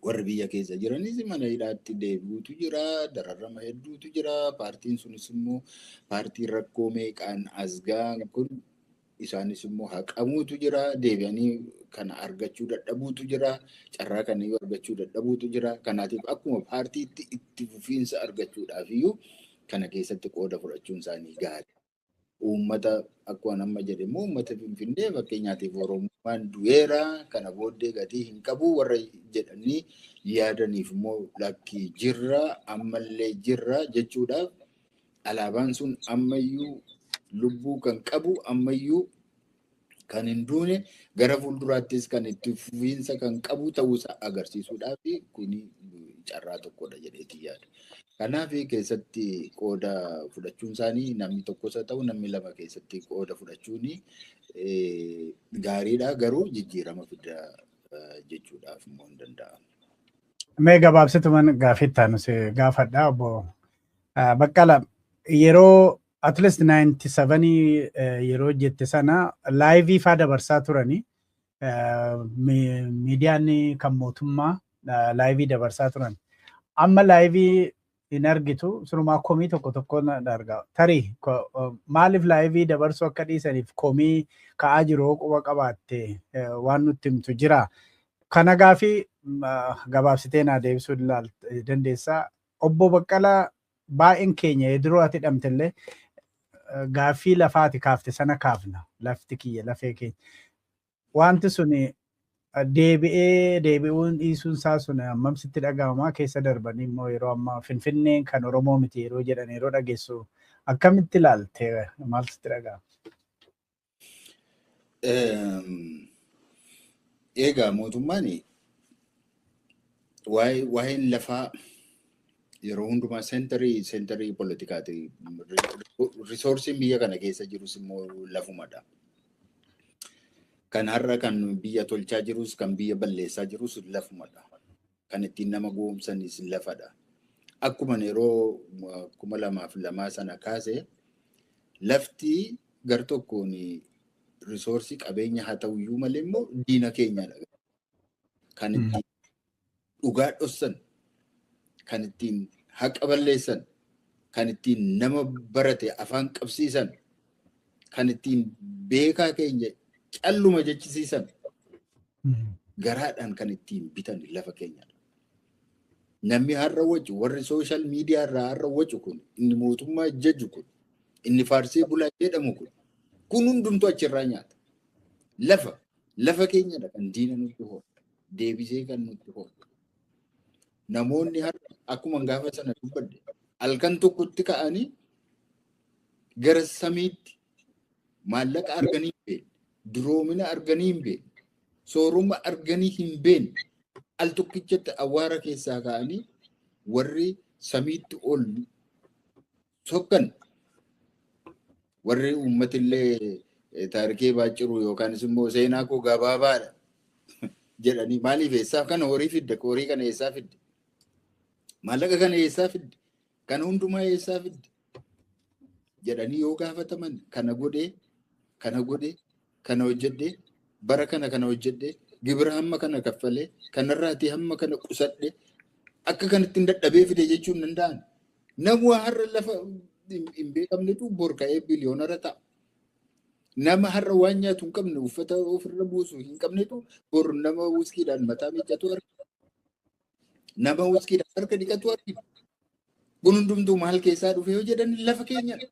warri biyya keessa jiranis mana hidhaatti deebi'uutu jira, dararama hedduutu jira. Paartiin sunis immoo paartiin rakkoo meeqaan as ga'an kun isaanis immoo haqamuutu jira. Deebi'anii kana argachuu dadhabuutu jira. Carraa kana yoo argachuu dadhabuutu jira. Kanaatiif akkuma paartiitti itti fufiinsa argachuudhaaf iyyuu kana keessatti qooda fudhachuun isaanii gaari. Uummata akkuma nama jedhe immoo uummata Finfinnee fakkeenyaatiif Oromummaan du'eera kana booddee gatii hin qabu warra jedhanii yaadaniif immoo lakkii jirra ammallee jirra jechuudhaaf alaabaan sun ammayyuu lubbuu kan qabu ammayyuu kan hin duune gara fuulduraattis kan itti fufiinsa kan qabu ta'uusaa agarsiisuudhaaf kuni carraa tokkodha jedheetii yaada. Kanaaf keessatti qooda fudhachuun isaanii namni tokkos haa ta'u namni lama keessatti qooda fudhachuun gaariidha garuu jijjiirama fida jechuudhaaf immoo hin danda'amu. Mee gabaabsituman gaafittaan gaafadha obbo Baqqala yeroo at least 97 yeroo jette sana laayivii faa dabarsaa turani miidiyaan kan mootummaa laayivii dabarsaa turan. Amma laayivii hin argitu sunumaa komii tokko argaa. Tarii maaliif laayivii dabarsuu akka dhiisaniif komii ka'aa jiru quba qabaatte waan nutti himtu jira. Kana gaafii gabaabsitee naa deebisuu dandeessaa. Obbo Baqqalaa baay'een keenya yeroo ati hidhamtellee gaaffii lafaati kaafte sana kaafna. Lafti kiyya lafee keenya. Wanti suni deebi'uun dhiisuun isaa sun hammam sitti dhaga'amaa keessa darbanii immoo yeroo ammaa Finfinneen kan Oromoo miti yeroo jedhan yeroo dhageessu akkamitti ilaalte maal sitti dhaga'ama? Egaa mootummaan waa'een lafaa yeroo hundumaa seentarii poolitikaati. Risoorsiin biyya kana keessa jirus immoo lafumadha. Kan har'a kan biyya tolchaa jirus kan biyya balleessaa jirus lafumadha. Kan ittiin nama goomsanis lafadha. Akkuma yeroo 2002 sana kaase lafti gar tokkoon risoorsii qabeenya haa ta'uyyuu malee immoo diina keenyadha. Kan ittiin dhugaa dhossan, kan ittiin haqa balleessan, kan ittiin nama barate afaan qabsiisan, kan ittiin beekaa keenya calluma jechisiisan garaadhaan kan ittiin bitan lafa keenyadha. Namni har'a wacu warri sooshaal miidiyaa irraa har'a wacu kun inni mootummaa jaju kun inni faarsee bulaa jedhamu kun Kun hundumtuu achirraa nyaata. Lafa keenyadha kan diina nutti horu. Deebisee kan nutti horu. Namoonni har'a akkuma gaafa sana dubbadde halkan tokkotti ka'anii gara samiitti maallaqa arganii hin beekne, duroomina arganii hin beekne, sooruma arganii hin beekne, al tokkichatti awwaara keessaa ka'anii warri samiitti ol sokkan warri uummatillee taarikee baaciruu yookaanis immoo seenaa koo gabaabaadha jedhanii maaliif eessaa kana horii fidde, horii kana eessaa fidde, maallaqa kana eessaa fidde, kana hundumaa eessaa fidde jedhanii yoo gaafataman kana godhee, kana hojjedhee, bara kana hojjedhee, gibira hamma kana kaffalee, kanarraatii hamma kana qusadhee akka kanatti hin dadhabee fide jechuun danda'an. Nama har'a lafa hin beekamnetu bor ka'ee biliyoonara ta'a. Nama har'a waan nyaatu hin qabne uffata ofirra buusu hin qabnetu bor nama wuskiidhaan mataa miiccatu argina. Nama wuskiidhaan harka dhiqatu argina. Kun hundumtuu maal keessaa dhufe yoo jedhan lafa keenyadha.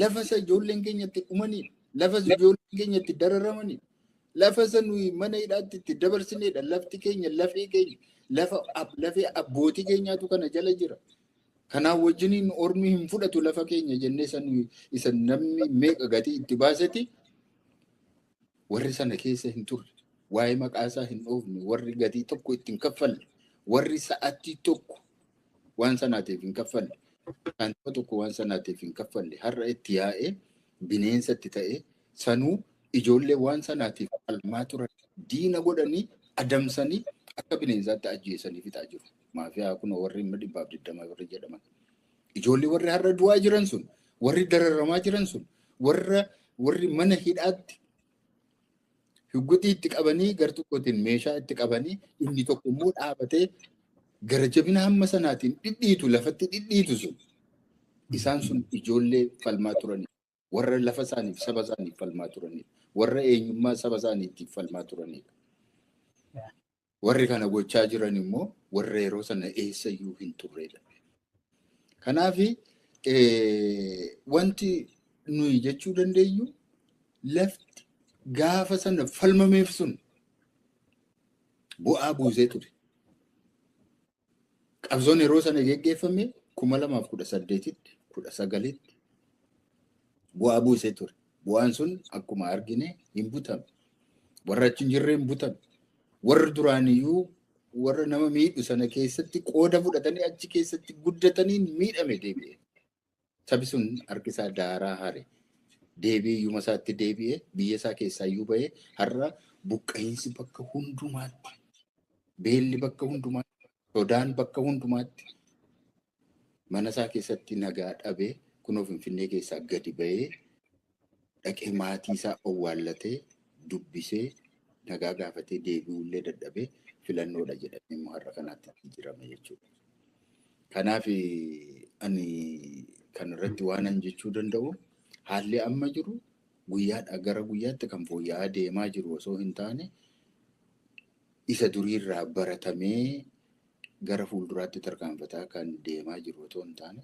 Lafa isa ijoolleen keenyatti dhumanii, lafa isa ijoolleen keenyatti dararamanii, lafa isa nuyi mana hidhaatti itti dabarsineedha. Lafti keenya, lafee keenya, lafee abbootii keenyaatu kana jala jira. Kanaaf wajjiniin ormi hin fudhatu lafa keenya jennee isa namni meeqa gatii itti baaseti warri sana keessa hin turre, waa'ee maqaasaa hin dhoofne, warri gatii tokko itti hin kaffalle, warri sa'aatii tokko waan sanaatiif hin kaffalle, saantima tokko waan sanaatiif hin kaffalle, har'a itti yaa'ee bineensatti ta'ee sanuu ijoollee waan sanaatiif falmaa turan diina godhanii adamsanii akka bineensaatti ajjeesanii fixaa jiru. Maafiyaa kun warri 120 warri jedhaman. Ijoollee warri har'a du'aa jiran sun, warri dararamaa jiran sun, warri mana hidhaatti higutii itti qabanii gartukkootiin meeshaa itti qabanii inni tokko immoo dhaabatee gara jabina hamma sanaatiin dhidhiitu lafatti dhidhiitu sun. Isaan sun ijoollee falmaa turanii, warra lafa isaaniif saba isaaniif falmaa turanii, warra eenyummaa saba isaaniitiif falmaa turanii. Warri kana gochaa jiran immoo warra yeroo sana eessayyuu hin turredha. Kanaaf wanti nuyi jechuu dandeenyu lafti gaafa sana falmameef sun bu'aa buusee ture. Qabsoon yeroo sana geggeeffame 2018tti 19tti bu'aa buusee ture. Bu'aan sun akkuma argine hin butame. Warra achi hin jirre hin butame. Warri duraaniyyuu warra nama miidhu sana keessatti qooda fudhatanii achi keessatti guddatanii miidhame deebi'e. Sabi sun harki isaa daaraa hare. Deebi'ee iyyuma isaatti deebi'ee biyya isaa keessaa iyyuu bahee har'a buqqa'iinsi bakka hundumaatti, beelli bakka hundumaatti, sodaan bakka hundumaatti mana isaa keessatti nagaa dhabee kunoo Finfinnee keessaa gadi bahee dhaqee maatii isaa owwaallatee dubbisee nagaa gaafatee deebi'ullee dadhabee filannoodha jedhamee immoo har'a kanaatti jijjiirame jechuudha. Kanaaf ani kanarratti waan an jechuu danda'u haalli amma jiru guyyaadhaa gara guyyaatti kan fooyya'aa deemaa jiru osoo hin taane isa duriirraa baratamee gara fuulduraatti tarkaanfataa kan deemaa jiru osoo hin taane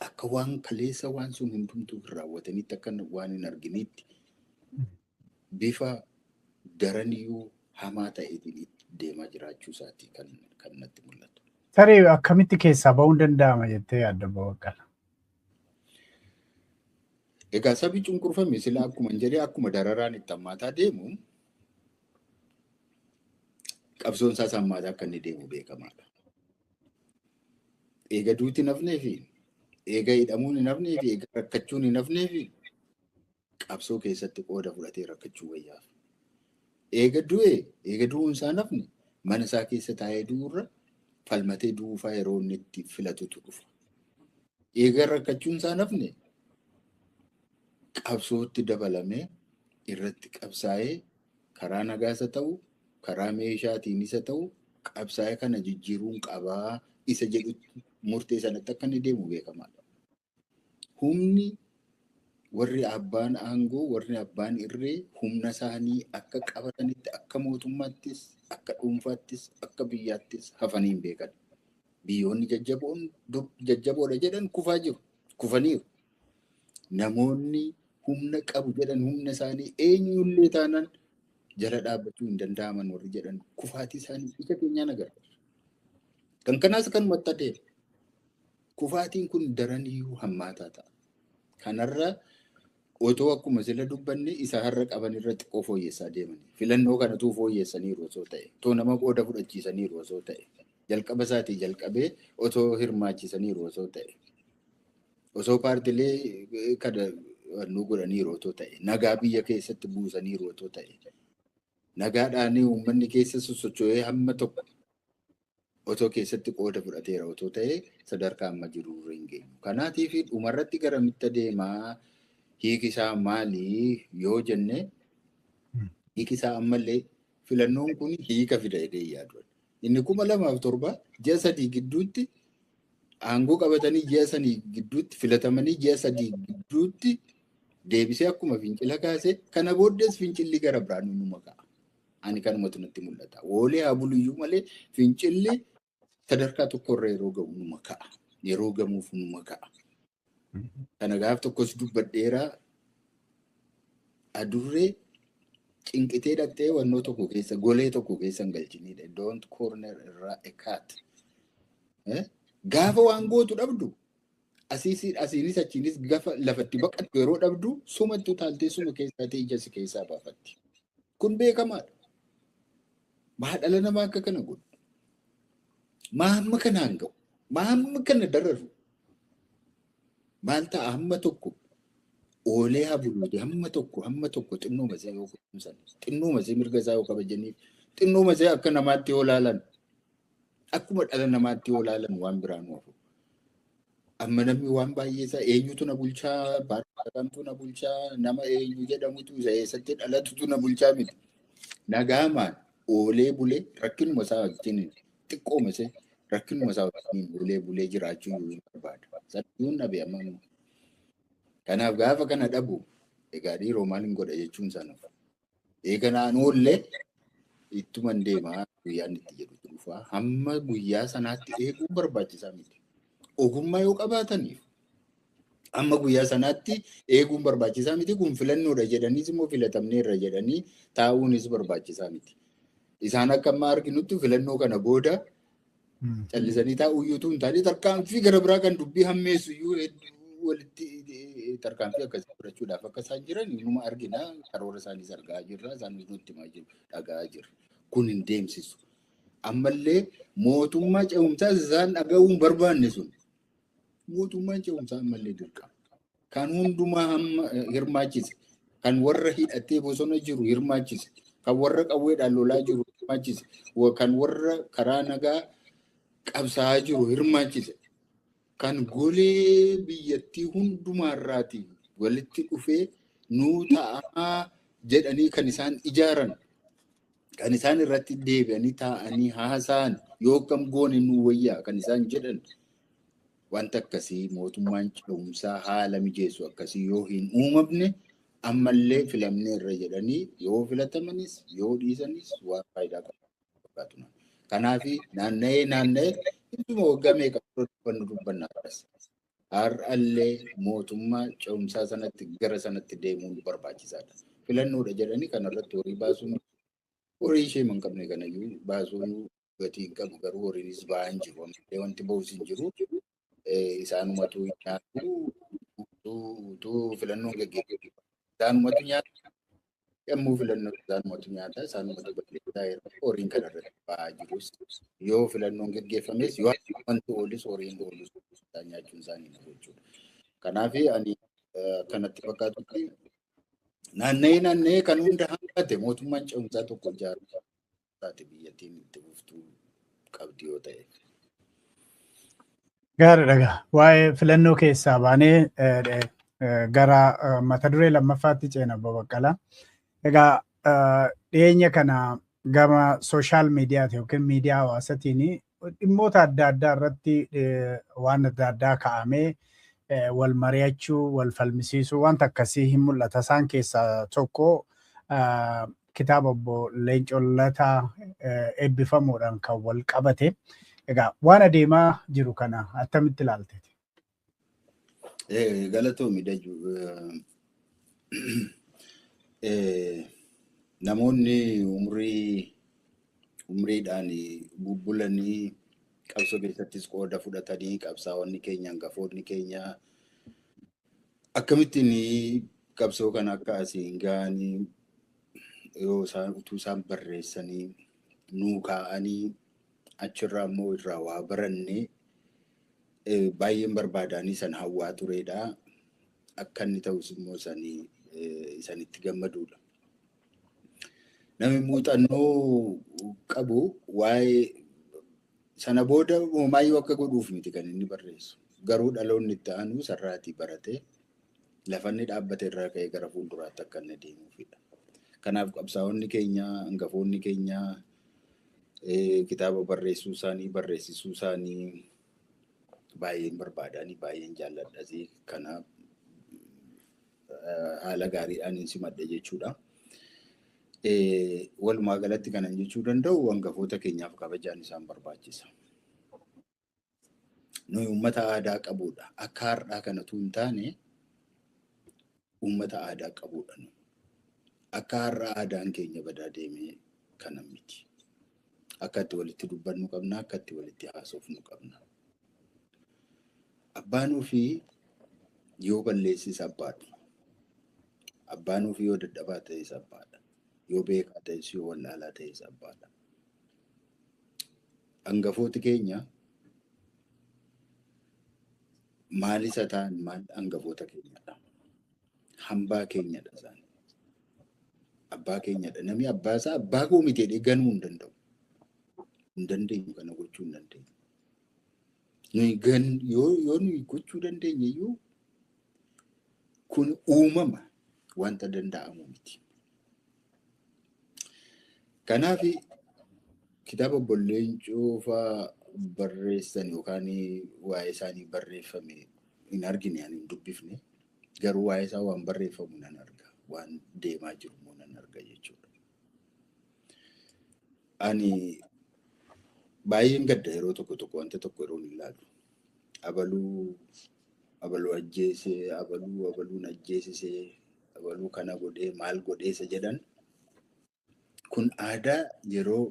akka waan kaleessa waan sun hundumtuu hin raawwatanitti akka waan hin arginitti bifa daraniyyuu hamaa ta'eetiin deemaa jiraachuu isaati kan natti mul'atu. Tarii akkamitti keessaa ba'uun danda'ama jettee yaadda Baqqala? Egaa sabi cunqurfame sila akkuma jedhee akkuma dararaan itti hammaataa deemu qabsoon isaa hammaataa akka inni deemu beekamaadha. Eega duuti nafnee fi eega hidhamuun hin hafnee fi eega rakkachuun hin hafnee fi qabsoo keessatti qooda fudhatee rakkachuu wayyaaf. Eega du'uun isaa nafne mana isaa keessa taa'ee du'urra falmatee du'uufaa yeroo inni itti filatutu dhufa. Eega rakkachuun isaa nafne qabsootti dabalamee irratti qabsaa'ee karaa nagaasa ta'u, karaa meeshaatiin isa ta'u, qabsaa'ee kana jijjiiruun qabaa isa jedhutti murtee sanatti akka inni deemu beekamaadha. Humni warri abbaan aangoo, warri abbaan irree humna isaanii akka qabatanitti akka mootummaattis, akka dhuunfaattis, akka biyyaattis hafanii hin beekan. Biyyoonni jajjaboodha jedhan kufaa jiru, kufaniiru. Namoonni humna qabu jedhan humna isaanii eenyullee taanaan jala dhaabbachuu hin danda'aman warri jedhan kufaatii isaanii ija keenyaan agarra. Kan kanaas kan maxxatee kufaatiin kun daraniyyuu hammaataa ta'a. Kanarra otoo akkuma sila dubbanne isa har'a qaban irratti xiqqoo fooyyessaa deemani. Filannoo kanatu fooyyessaniiru osoo ta'e. Otoo nama qooda fudhachiisaniiru osoo ta'e. Jalqaba isaatii jalqabee otoo hirmaachisaniiru osoo ta'e. Osoo paartilee kana nu godhaniiru otoo ta'e. Nagaa biyya keessatti buusaniiru otoo ta'e. Nagaadhaan uummanni keessa sosocho'ee hamma tokko otoo keessatti qooda fudhateera otoo ta'e sadarkaa amma jiru hin geenyu. Kanaatiif dhumarratti garamitti adeemaa hiiki isaa maalii yoo jenne hiiki isaa ammallee filannoon kun hiika fida jedhee yaadu. Inni 2007 ji'a 3 gidduutti aangoo qabatanii ji'a 3 gidduutti filatamanii ji'a 3 gidduutti deebisee akkuma fincila kaase kana booddees fincilli gara biraan numa ka'a. Ani kanumatu natti mul'ata. Woolee haa buluyyuu malee fincilli sadarkaa tokkorra yeroo gahu numa ka'a. Yeroo gamuuf numa ka'a. Kana gaaf tokkos dubbadheeraa adurree cinqitee dhaqxee wannoo tokko keessa golee tokko keessa hin galchinidha. Don't corner irraa a cat. Gaafa waan gootu dhabdu asiinis achiinis gaafa lafatti baqattu yeroo dhabdu sumattu taaltee suma keessaa ta'e ija si keessaa baafatti. Kun beekamaadha. Maadhala namaa akka kana godhu. Mahamma kanaan ga'u. Mahamma kana dararu. Maal ta'a hamma tokko oolee haa buluuti hamma tokko xinnoo masee yoo kunuunsan xinnoo masee mirga isaa yoo kabajaniif xinnoo masee akka namaatti yoo laalan akkuma dhala namaatti yoo laalan waan biraan oofu. Amma namni waan baay'ee isaa eenyutu na bulchaa baadiyyaatu na bulchaa nama eenyu jedhamutu isa eessatti dhalatutu na bulchaa miti. Nagaamaan oolee bulee rakkinuma isaa wajjin xiqqoo masee rakkinuma isaa wajjin oolee bulee jiraachuu yoo barbaada. Sattuun dhabe amma kanaaf gaafa kana dhabu egaa dhiiroo maal hin godha jechuun sana. Eega naannoollee ittuman deemaa guyyaan itti jedhutu dhufaa hamma guyyaa sanaatti eeguun barbaachisaa miti. Ogummaa yoo qabaataniif amma guyyaa sanaatti eeguun barbaachisaa miti. Kun filannoodha jedhaniis immoo filatamneerra jedhanii taa'uunis barbaachisaa miti. Isaan akka amma arginutti filannoo kana booda callisanii taa'uuyyuutu hin taane tarkaanfii gara biraa kan dubbii hammeessu iyyuu walitti tarkaanfii akkasii fudhachuudhaaf akka isaan jiran numa argina. Karoora isaaniis argaa jirra. Isaanis nutti himaa jiru dhaga'aa jirra. Kun hin deemsisu. Ammallee mootummaa ce'umsaas isaan dhaga'uun barbaanne sun mootummaan ce'umsaa ammallee dirqama. Kan hundumaa hirmaachise, kan warra hidhatee bosona jiru hirmaachise, kan warra qawweedhaan lolaa jiru hirmaachise, kan warra karaa nagaa qabsaa'aa jiru hirmaachise, kan golee biyyattii hundumaarraati walitti dhufee nuu ta'aa jedhanii kan isaan ijaaran, kan isaan irratti deebi'anii taa'anii haasa'an yoo kam goone nuu wayyaa kan isaan jedhan. Wanta akkasii mootummaan ce'umsaa haala mijeessu akkasii yoo hin uumamne ammallee filamneerra jedhanii yoo filatamanis yoo dhiisanis waan faayidaa qabu. Kanaaf naanna'ee ittuma waggaa meeqa dubbannaa har'allee mootummaa ce'umsaa sanatti gara sanatti deemuun barbaachisaadha. Filannoodha jedhanii kanarratti horii baasuun horii ishee hin qabne kanayyuu baasuun gatii hin qabu garuu horiinis ba'aa hin jiru. Wanti ba'us hin jiru. Isaanumatu nyaatu utuu filannoon gaggeeffamu isaanumatu nyaata yommuu filannoon isaanumatu nyaata isaanumatu balleessaa yeroo horiin kanarratti ba'aa jirus yoo filannoon gaggeeffames yoo wanti oolis horiin oolus nyaachuun isaanii jechuudha. Kanaaf ani kanatti fakkaatutti naanna'ee kan hunda hambate mootummaan ce'umsaa tokko ijaaru taate biyyattiin itti fuftuu qabdi yoo ta'e. Gaariidha. Waa'ee filannoo keessaa baanee gara mata duree lammaffaatti ceena Baqqalaa. Egaa dhiyeenya kana gama sooshaal miidiyaati yookiin miidiyaa hawaasaatiin dhimmoota adda addaa irratti waan adda addaa kaa'amee wal mari'achuu, wal falmisiisuu wanta akkasii hin mul'ata. Isaan keessaa tokko kitaaba obbo Leencoo Lataa eebbifamuudhaan kan wal qabate. Egaa waan adeemaa jiru kana attamitti ilaalteeti? Galatoomi Dajuu. namoonni umriidhaan bubbulanii qabsoo keessattis qooda fudhatanii qabsaa'onni keenya hangafoonni keenya akkamittiin qabsoo kana akka asiin ga'anii yoo utuu isaan barreessanii nuu kaa'anii achirraa immoo irraa waa barannee baay'een barbaadanii san hawwaa turedha. Akka inni ta'us immoo isanitti gammaduudha. Namni muuxannoo qabu waa'ee sana booda hoomaayyuu akka godhuuf miti kan inni barreessu. Garuu dhaloonni itti aanu sarraatii baratee lafanni dhaabbate irraa ka'ee gara fuulduraatti akka inni deemuufidha. Kanaaf qabsaa'onni keenya hangafoonni keenya kitaaba barreessisuu isaanii baay'een barbaadanii baay'een jaalladhasi. Kanaaf haala gaariidhaan simadhe jechuudha. Walumaa galatti kanan jechuu danda'u hangafoota keenyaaf kabajaan isaan barbaachisa. Nuyi uummata aadaa qabudha. Akka har'aa kanatu hin taane uummata aadaa qabudha. Akka har'aa aadaan keenya badaa deemee kana miti. Akka itti walitti dubbannu qabna, akka itti walitti haasofnu qabna. Abbaan ofii yoo balleessis abbaadha. Abbaan ofii yoo dadhabaa ta'es abbaadha. Yoo beekaa ta'es yoo wallaalaa ta'es abbaadha. Hangafooti keenya maal isa ta'an maal hangafoota keenyadha. Hambaa keenyadha isaan. Abbaa keenyadha. Namni abbaa isaa abbaa koo miti jedhee ganuu hin danda'u. Hin dandeenyu kana gochuu hin dandeenyu. Yoo nuyi gochuu dandeenye iyyuu kun uumama wanta danda'amu miti. Kanaaf kitaaba Obbo Leencoo fa'aa barreessan yookaan waa'ee isaanii barreeffame hin argine ani hin dubbifne. Garuu waa'ee isaa waan barreeffamu nan arga. Waan deemaa jiru immoo nan arga jechuudha. Ani baay'een gadda yeroo tokko wanta tokko yeroo hin ilaalu. Abaluu ajjeesee, abaluun ajjeesisee, abaluu kana godhee maal godheessa jedhan. Kun aadaa yeroo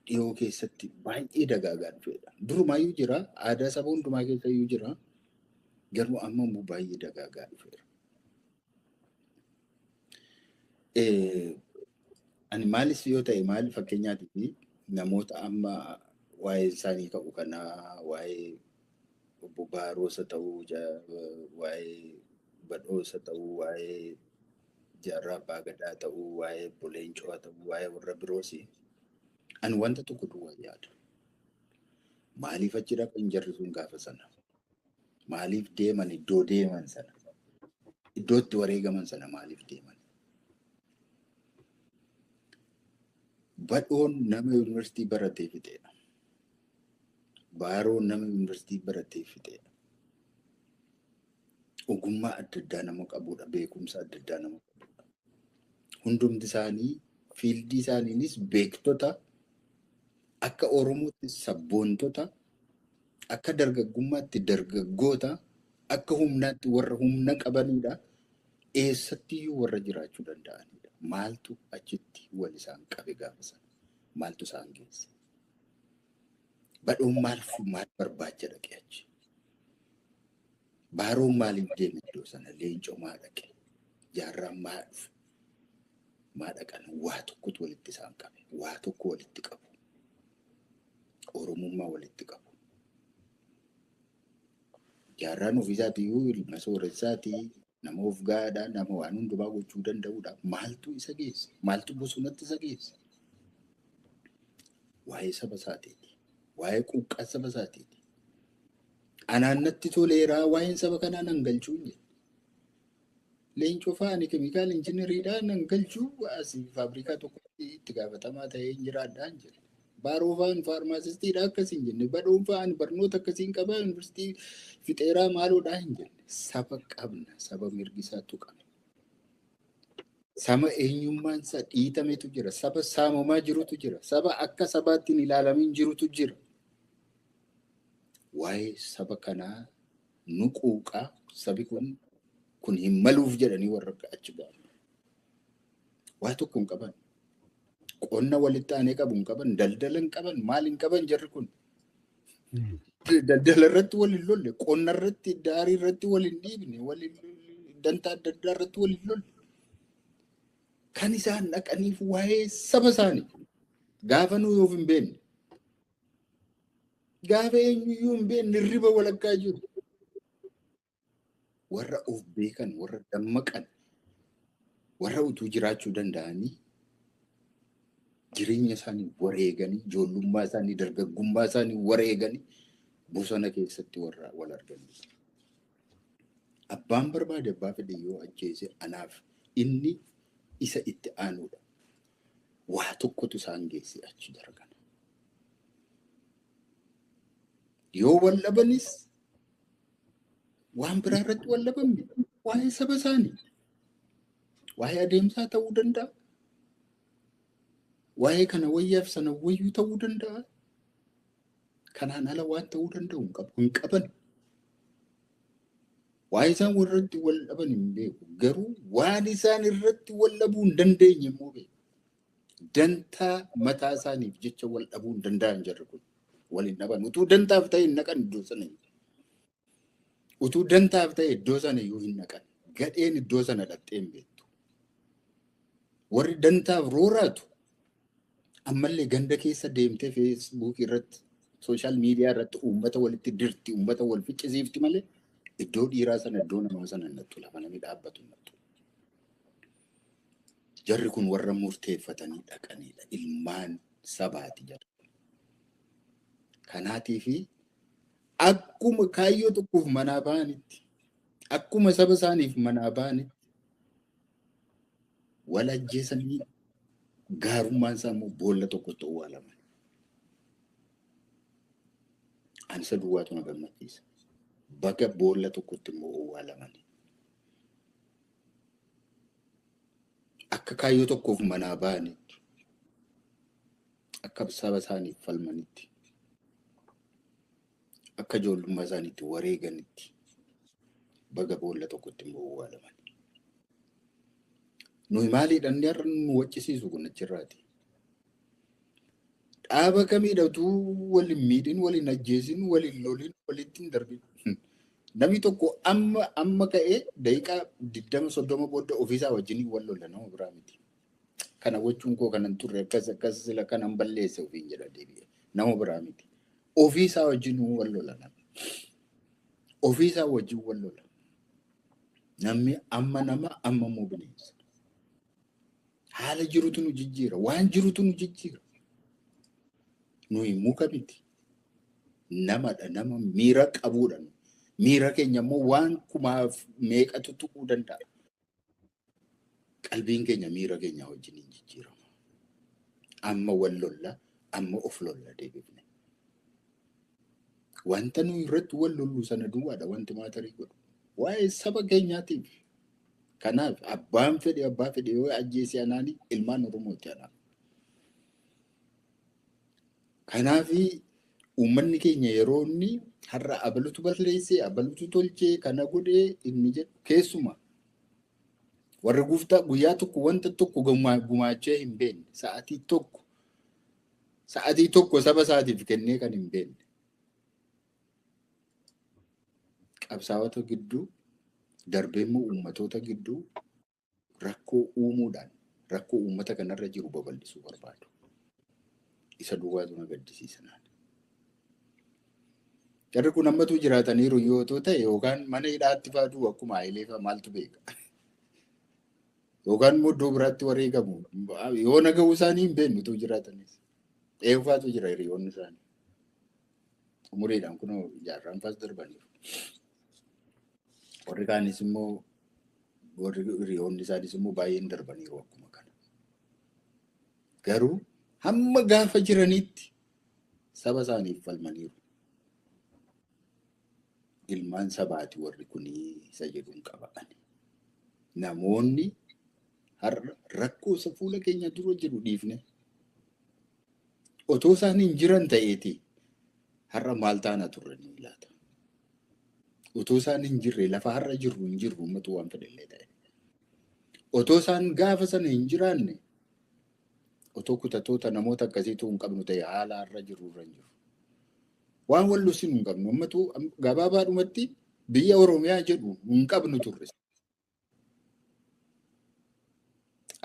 dhiyoo keessatti baay'ee dagaagaa dhufedha. Durumaayyuu jira, aadaa saba hundumaa keessa iyyuu jira. Garuu amma immoo baay'ee dagaagaa dhufeera. Ani maalis yoo ta'e maal fakkeenyaatiif namoota amma waa'ee isaanii ka'u kanaa waa'ee obbo Baaroosa ta'uu, waa'ee Badhoosa ta'uu, waa'ee Jaarraa Abbaa Gadaa ta'uu, waa'ee Obbo Leencoo ta'uu, waa'ee warra biroos ani wanta tokko duwwaa yaada. Maaliif achi dhaqan jarri sun gaafa sana? Maaliif deeman iddoo deeman sana? Iddootti wareegaman sana maaliif deeman? Badhoon nama yuunivarsiitii baratee fixeedha. Baaroon nama yuunivarsiitii baratee fixeedha. Ogummaa adda addaa nama qabudha. Beekumsa adda addaa nama qabudha. Hundumti isaanii fiildii isaaniinis beektota, akka Oromootti sabboontota, akka dargaggummaatti dargaggoota, akka humnaatti warra humna qabanidha. Eessattiyyuu warra jiraachuu danda'anidha. Maaltu achitti wal isaan qabe gaafa sana? Maaltu isaan geesse? Badhoon maal barbaacha dhaqe achi? Baaroon maaliif deeme iddoo sana? Leencoo maa dhaqe? Jaarraan maa dhaqan? Waa tokkotu walitti isaan qabe. Waa tokko walitti qabu. Oromummaa walitti qabu. Jaarraan ofiisaatiyyuu ilma sooressaatii. Nama of gaadhaa, nama waan hundumaa gochuu danda'udha. Maaltu isa geesse? Maaltu bosonatti isa geesse? Waa'ee saba isaatiiti. Waa'ee quuqqaa saba isaatiiti. Anaannatti toleeraa waa'een saba kanaa nan galchuu hin jedhe. Leencoo fa'aani keemikaala injineriidhaan nan galchuu asii faabrikaa tokkotti itti gaafatamaa ta'ee hin jiraadhaa hin jedhe. Baaroo fa'aan faarmaasistiidhaa akkasii hin jenne. Badhoon fa'aan barnoota akkasiin qabaa yuunivarsiitii fixeeraa maaloodhaa hin jenne. Saba qabna, saba mirgisaa tuqame. Saba eenyummaan isaa dhiitametu jira, saba saamamaa jirutu jira, saba akka sabaatti hin ilaalamin jirutu jira. Waa'ee saba kanaa nu quuqaa sabi kun hin maluuf jedhanii warra achi gaafatan. Waa tokko hin qaban. Qonna walitti aanee qabu hin qaban. Daldala hin qaban. Maal hin qaban jarri kun. Daldala irratti wal hin lolle. Qonna irratti daarii irratti wal hin dhiibne. Dantaa adda addaa irratti wal hin lolle. Kan isaan dhaqaniif waa'ee saba isaanii. Gaafa nuyi of hin beekne. Gaafa eenyuyyuu hin beekne riba walakkaa jiru. Warra of beekan, warra dammaqan, warra utuu jiraachuu danda'anii jireenya isaanii wareeganii, ijoollummaa isaanii, dargaggummaa isaanii wareeganii bosona keessatti warra wal arganii. Abbaan barbaade abbaa fedhe yoo ajjeese anaaf inni isa itti aanuudha. Waa tokkotu isaan geesse achi dargana. Yoo wal dhabanis waan biraa irratti wal dhabamne waa'ee saba isaanii, waa'ee adeemsaa ta'uu danda'a. Waa'ee kana wayyaaf sana wayyuu ta'uu danda'a. Kanaan ala waan ta'uu danda'u hin qaban. Waa'ee isaan irratti wal dhaban hin beeku. Garuu waan isaan irratti wal dhabuu hin dandeenye immoo beeku. Dantaa mataa isaaniif jecha wal dhabuu hin danda'an jarri kun waliin dhaban. Utuu dantaaf ta'e hin naqan iddoo sana. Utuu dantaaf ta'e iddoo sana iyyuu hin naqan. Gadheen iddoo sana dhaqxee hin beektu. Warri dantaaf rooraatu ammallee ganda keessa deemtee feesbuuk irratti, sooshaal miidiyaa irratti uummata walitti dirti, uummata wal ficcisiifti malee iddoo dhiiraa sana iddoo namaa sana nattu lafa namni dhaabbatu nattu. Jarri kun warra murteeffatanii dhaqanidha. Ilmaan sabaati jedha. Kanaatii fi akkuma kaayyoo tokkoof manaa ba'anitti, akkuma saba isaaniif manaa ba'anitti wal ajjeesanii gaarummaan isaa immoo boolla tokkotti owwaalaman. Ani isa duwwaatu na gammachiisa. Baga boolla tokkotti immoo owwaalaman. Akka kaayyoo tokkoof manaa ba'anitti, akka saba isaaniif falmanitti, akka ijoollummaa isaaniitti wareeganitti baga boolla tokkotti immoo owwaalaman. Nuyi maaliidhaan har'a nu waccisiisu kun achirraati. Dhaaba kamiidhatu waliin miidhin, waliin ajjeesin, waliin lolin, walitti hin darbin. Namni tokko amma ka'ee daqiiqaa 20-30 booda ofiisaa wajjin wal lola nama biraa miti. Kana gochuun koo kanan turre akkas sila kanan balleesse ofiin jedha deebi'e. Nama biraa miti. Ofiisaa wajjin wal lola nama. Ofiisaa wajjin wal lola. Namni amma nama amma immoo bineensa. Haala jirutu nu jijjiira. Waan jirutu nu jijjiira. Nuyi muka miti. Namadha. Nama miira qabuudha. Miira keenya immoo waan kumaaf meeqatu tuquu danda'a. Qalbiin keenya miira keenya wajjin hin jijjiiramu. Amma wal lolla, amma of lolla deebifne. Wanta nuyi irratti wal lollu sana duwwaadha wanti maatarii godhu. Waa'ee saba keenyaatiif. Kanaaf abbaan fedhe yoo ajjeese anaani ilmaan Oromooti anaaf. Kanaaf uummanni keenya yeroo inni har'a abalutu balleessee, abalutu tolchee, kana godhee inni jedhu keessuma. Warra guyyaa tokko wanta tokko gumaachee hin beekne sa'aatii tokko saba isaatiif kennee kan hin beekne. Qabsaa'ota gidduu darbee immoo uummatoota gidduu rakkoo uumuudhaan rakkoo uummata kanarra jiru babal'isuu barbaadu. Isa duwwaatu na gaddisiisanaan. Jarri kun ammatu jiraataniiru yoo ta'e yookaan mana hidhaatti faaduu akkuma Hayileefaa maaltu beeka. Yookaan immoo iddoo biraatti wareegamu. Yoo nagahuu isaanii hin beeknu utuu jiraatanis. Eegufaatu jira hiriyoonni isaanii. Umuriidhaan kunoo jaarraan faas darbaniiru. Warri kaanis immoo warri hiriyoonni isaanis immoo baay'een darbaniiru akkuma kana. Garuu hamma gaafa jiranitti saba isaaniif falmaniiru. Ilmaan sabaati warri kunii isa jedhuun qaba'ani. Namoonni har'a rakkoo isa fuula keenya dura jiru dhiifne. Otoo isaan hin jiran ta'eeti har'a maal taana turranii laata? Otoo isaan hin jirre lafa har'a jirru hin jirru uummatu waan fedhallee ta'e. Otoo isaan gaafa sana hin jiraanne otoo kutatoota namoota akkasiitu hin qabnu ta'e haala har'a jiru irra hin jiru. Waan wal lusin hin qabnu ummatu gabaabaadhumatti biyya Oromiyaa jedhu hin qabnu turre.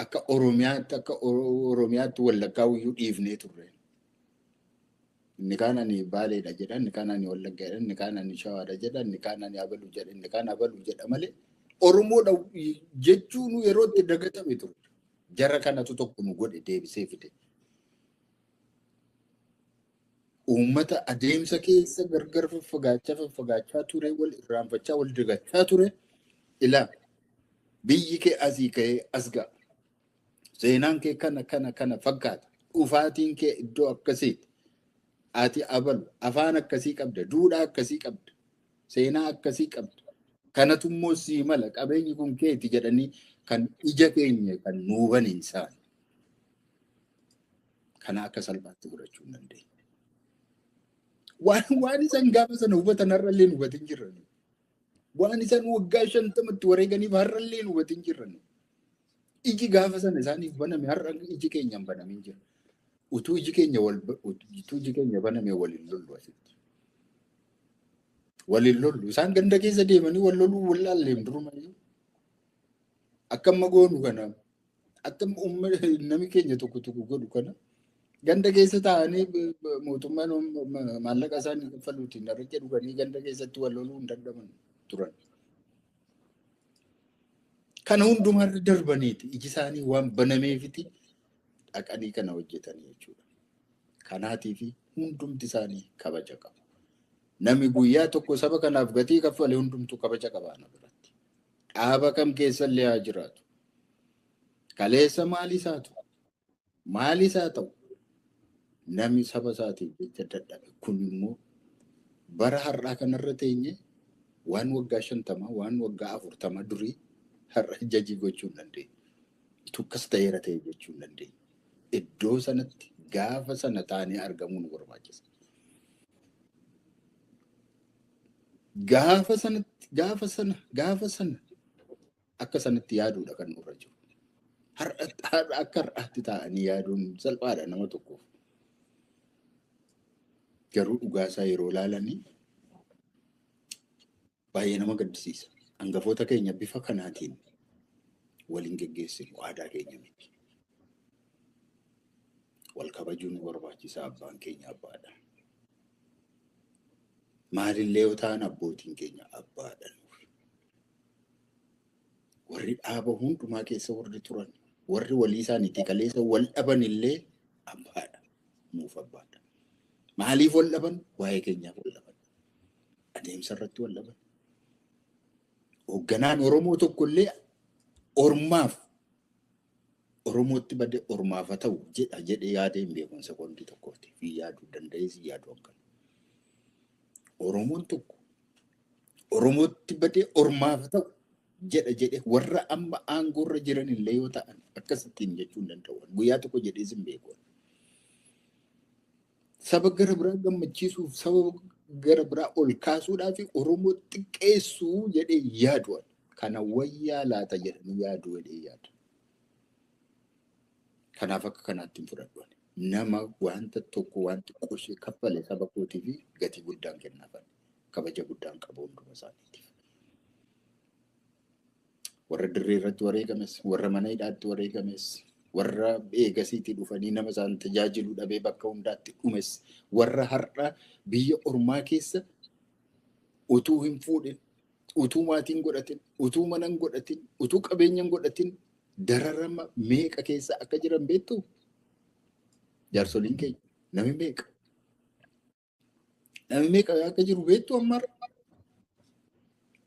Akka Oromiyaatti wallaggaa iyyuu dhiifnee turre. Inni kaan ani Baaleedha jedha, inni kaan ani Wallaggaadha, inni kaan ani Shawaadha jedha, inni kaan ani Abaluu jedha, inni kaan Abaluu jedha malee Oromoodha jechuun yeroo itti dagatame ture. Jara kanatu tokko nu godhe deebisee fide. Uummata adeemsa keessa gargar faffagaachaa ture, wal irraanfachaa, wal dagachaa ture. Ilaa biyyi kee asii ka'ee as ga'a. Seenaan kee kana fakkaata. Dhufaatiin kee iddoo akkasiiti. Ati Abalu afaan akkasii qabda, duudhaa akkasii qabda, seenaa akkasii qabda. Kanatu immoo sii mala qabeenyi kun keeti jedhanii kan ija keenya kan nuu banin isaan. Kana akka salphaatti godhachuu hin dandeenye. Waan isaan gaafa sana hubatan har'allee nu hubatin jirran. Waan isaan waggaa 50tti wareeganiif har'allee nu hubatin jirran. Iji gaafa sana isaaniif baname har'a iji keenya hin banamin jira. Utuu iji keenya baname waliin lollu asitti. Waliin lollu. Isaan ganda keessa deemanii wal loluu wallaallee durumayyuu. Akkamma goonu kana akkamma namni keenya tokko godhu kana ganda keessa taa'anii mootummaan maallaqa isaanii kaffaluutiin arraqee dhuganii ganda keessatti wal loluu hin danda'aman turan. Kana hundumarra darbaniiti iji isaanii waan banameefiti dhaqanii kana hojjetanii jechuudha. Kanaatii fi hundumti isaanii kabaja qabu. Namni guyyaa tokko saba kanaaf gatii kaffale hundumtu kabaja qabaana biratti. Dhaaba kam keessallee haa jiraatu. Kaleessa maaliis haa ta'u. Maaliis haa ta'u. Namni saba isaatiif jecha dadhabe kun immoo bara har'aa kanarra teenye waan waggaa 50 waan waggaa 40 durii har'a jajii gochuu hin dandeenye. Tukkas ta'eera ta'e jechuu hin dandeenye. Iddoo sanatti gaafa sana taanee argamuu nu barbaachisa. Gaafa sana akka sanatti yaaduudha kan nurra jiru. Har'a akka har'aatti taa'anii yaaduun salphaadha nama tokkoof. Garuu dhugaasaa yeroo ilaalanii baay'ee nama gaddisiisa. Hangafoota keenya bifa kanaatiin waliin geggeessinu aadaa keenya miti. Wal kabajuun barbaachisaa abbaan keenya abbaadha. Maalillee yoo ta'an abbootiin keenya abbaadha. Warri dhaaba hundumaa keessa warri turan, warri walii isaaniitti kaleessa wal dhaban illee abbaadha. Nuuf abbaadha. Maaliif wal dhaban? Waa'ee keenyaaf wal dhaban. Adeemsa irratti wal dhaban. Hoogganaan Oromoo tokkollee ormaaf Oromootti badee ormaaf haa ta'u jedhee yaadee hin beeku sekondii tokkooti. Fi yaaduu danda'ees yaaduu akka. Oromoon tokko Oromootti badee ormaaf haa ta'u jedhee warra amma aangoorra jiran illee yoo ta'an akkasittiin jechuu hin danda'u. Guyyaa tokko jedhees hin beeku. Saba gara biraa gammachiisuuf saba gara biraa ol kaasuudhaaf Oromoo xiqqeessuu jedhee yaadu. Kana wayyaa laata jedhanii yaadu jedhee yaada. Kanaaf akka kanaatti hin fudhadhu. Nama wanta tokko wanti qoshee kaffale saba kootiif gatii guddaan kennaafan. Kabaja guddaan qabu hunduma isaaniitiif. Warra dirree irratti wareegames, warra mana hidhaatti wareegames, warra eegasiitti dhufanii nama isaan tajaajilu dhabee bakka hundaatti dhumes, warra har'a biyya ormaa keessa utuu hin fuudhin, utuu maatiin godhatin, utuu mana hin godhatin, utuu qabeenya hin godhatin dararama meeqa keessa akka jiran beektu? Jaarsoliin keenya namni meeqa? Namni meeqa akka jiru beektu amma?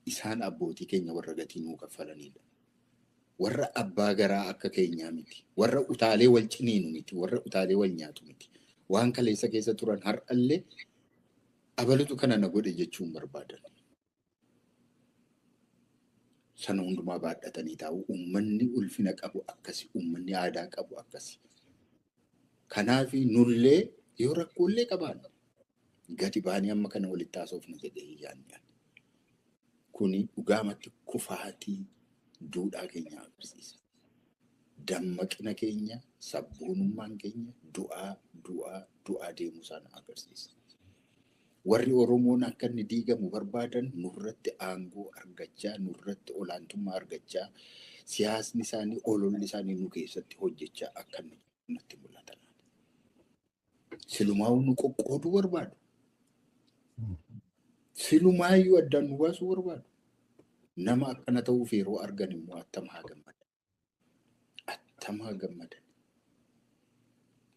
Isaan abbootii keenya warra gatii nuu kaffalanidha. Warra abbaa garaa akka keenyaa miti. Warra utaalee wal ciniinu miti. Warra utaalee wal nyaatu miti. Waan kaleessa keessa turan har'allee abalutu kana na godhe jechuun barbaadan. Sana hundumaa baadhatanii taa'u. Uummanni ulfina qabu akkasi. Uummanni aadaa qabu akkasi. Kanaaf nullee yoo rakkoolee qabaanne gadi baanii amma kana walitti haasofnu jedhee yaadne. Kuni dhugaamatti kufaatii duudhaa keenya agarsiisa. dammaqina keenya, sabboonummaan keenya du'aa deemuu sana agarsiisa. Warri Oromoon akka inni diigamu barbaadan nurratti aangoo argachaa, nurratti olaantummaa argachaa, siyaasni isaanii, ololli isaanii nu keessatti hojjechaa akka nutti mul'atan. Silumaa nu qoqqooduu barbaadu. Silumaayyuu addaan nu baasuu barbaadu. Nama akkana ta'uuf yeroo argan immoo attamaa gammadan.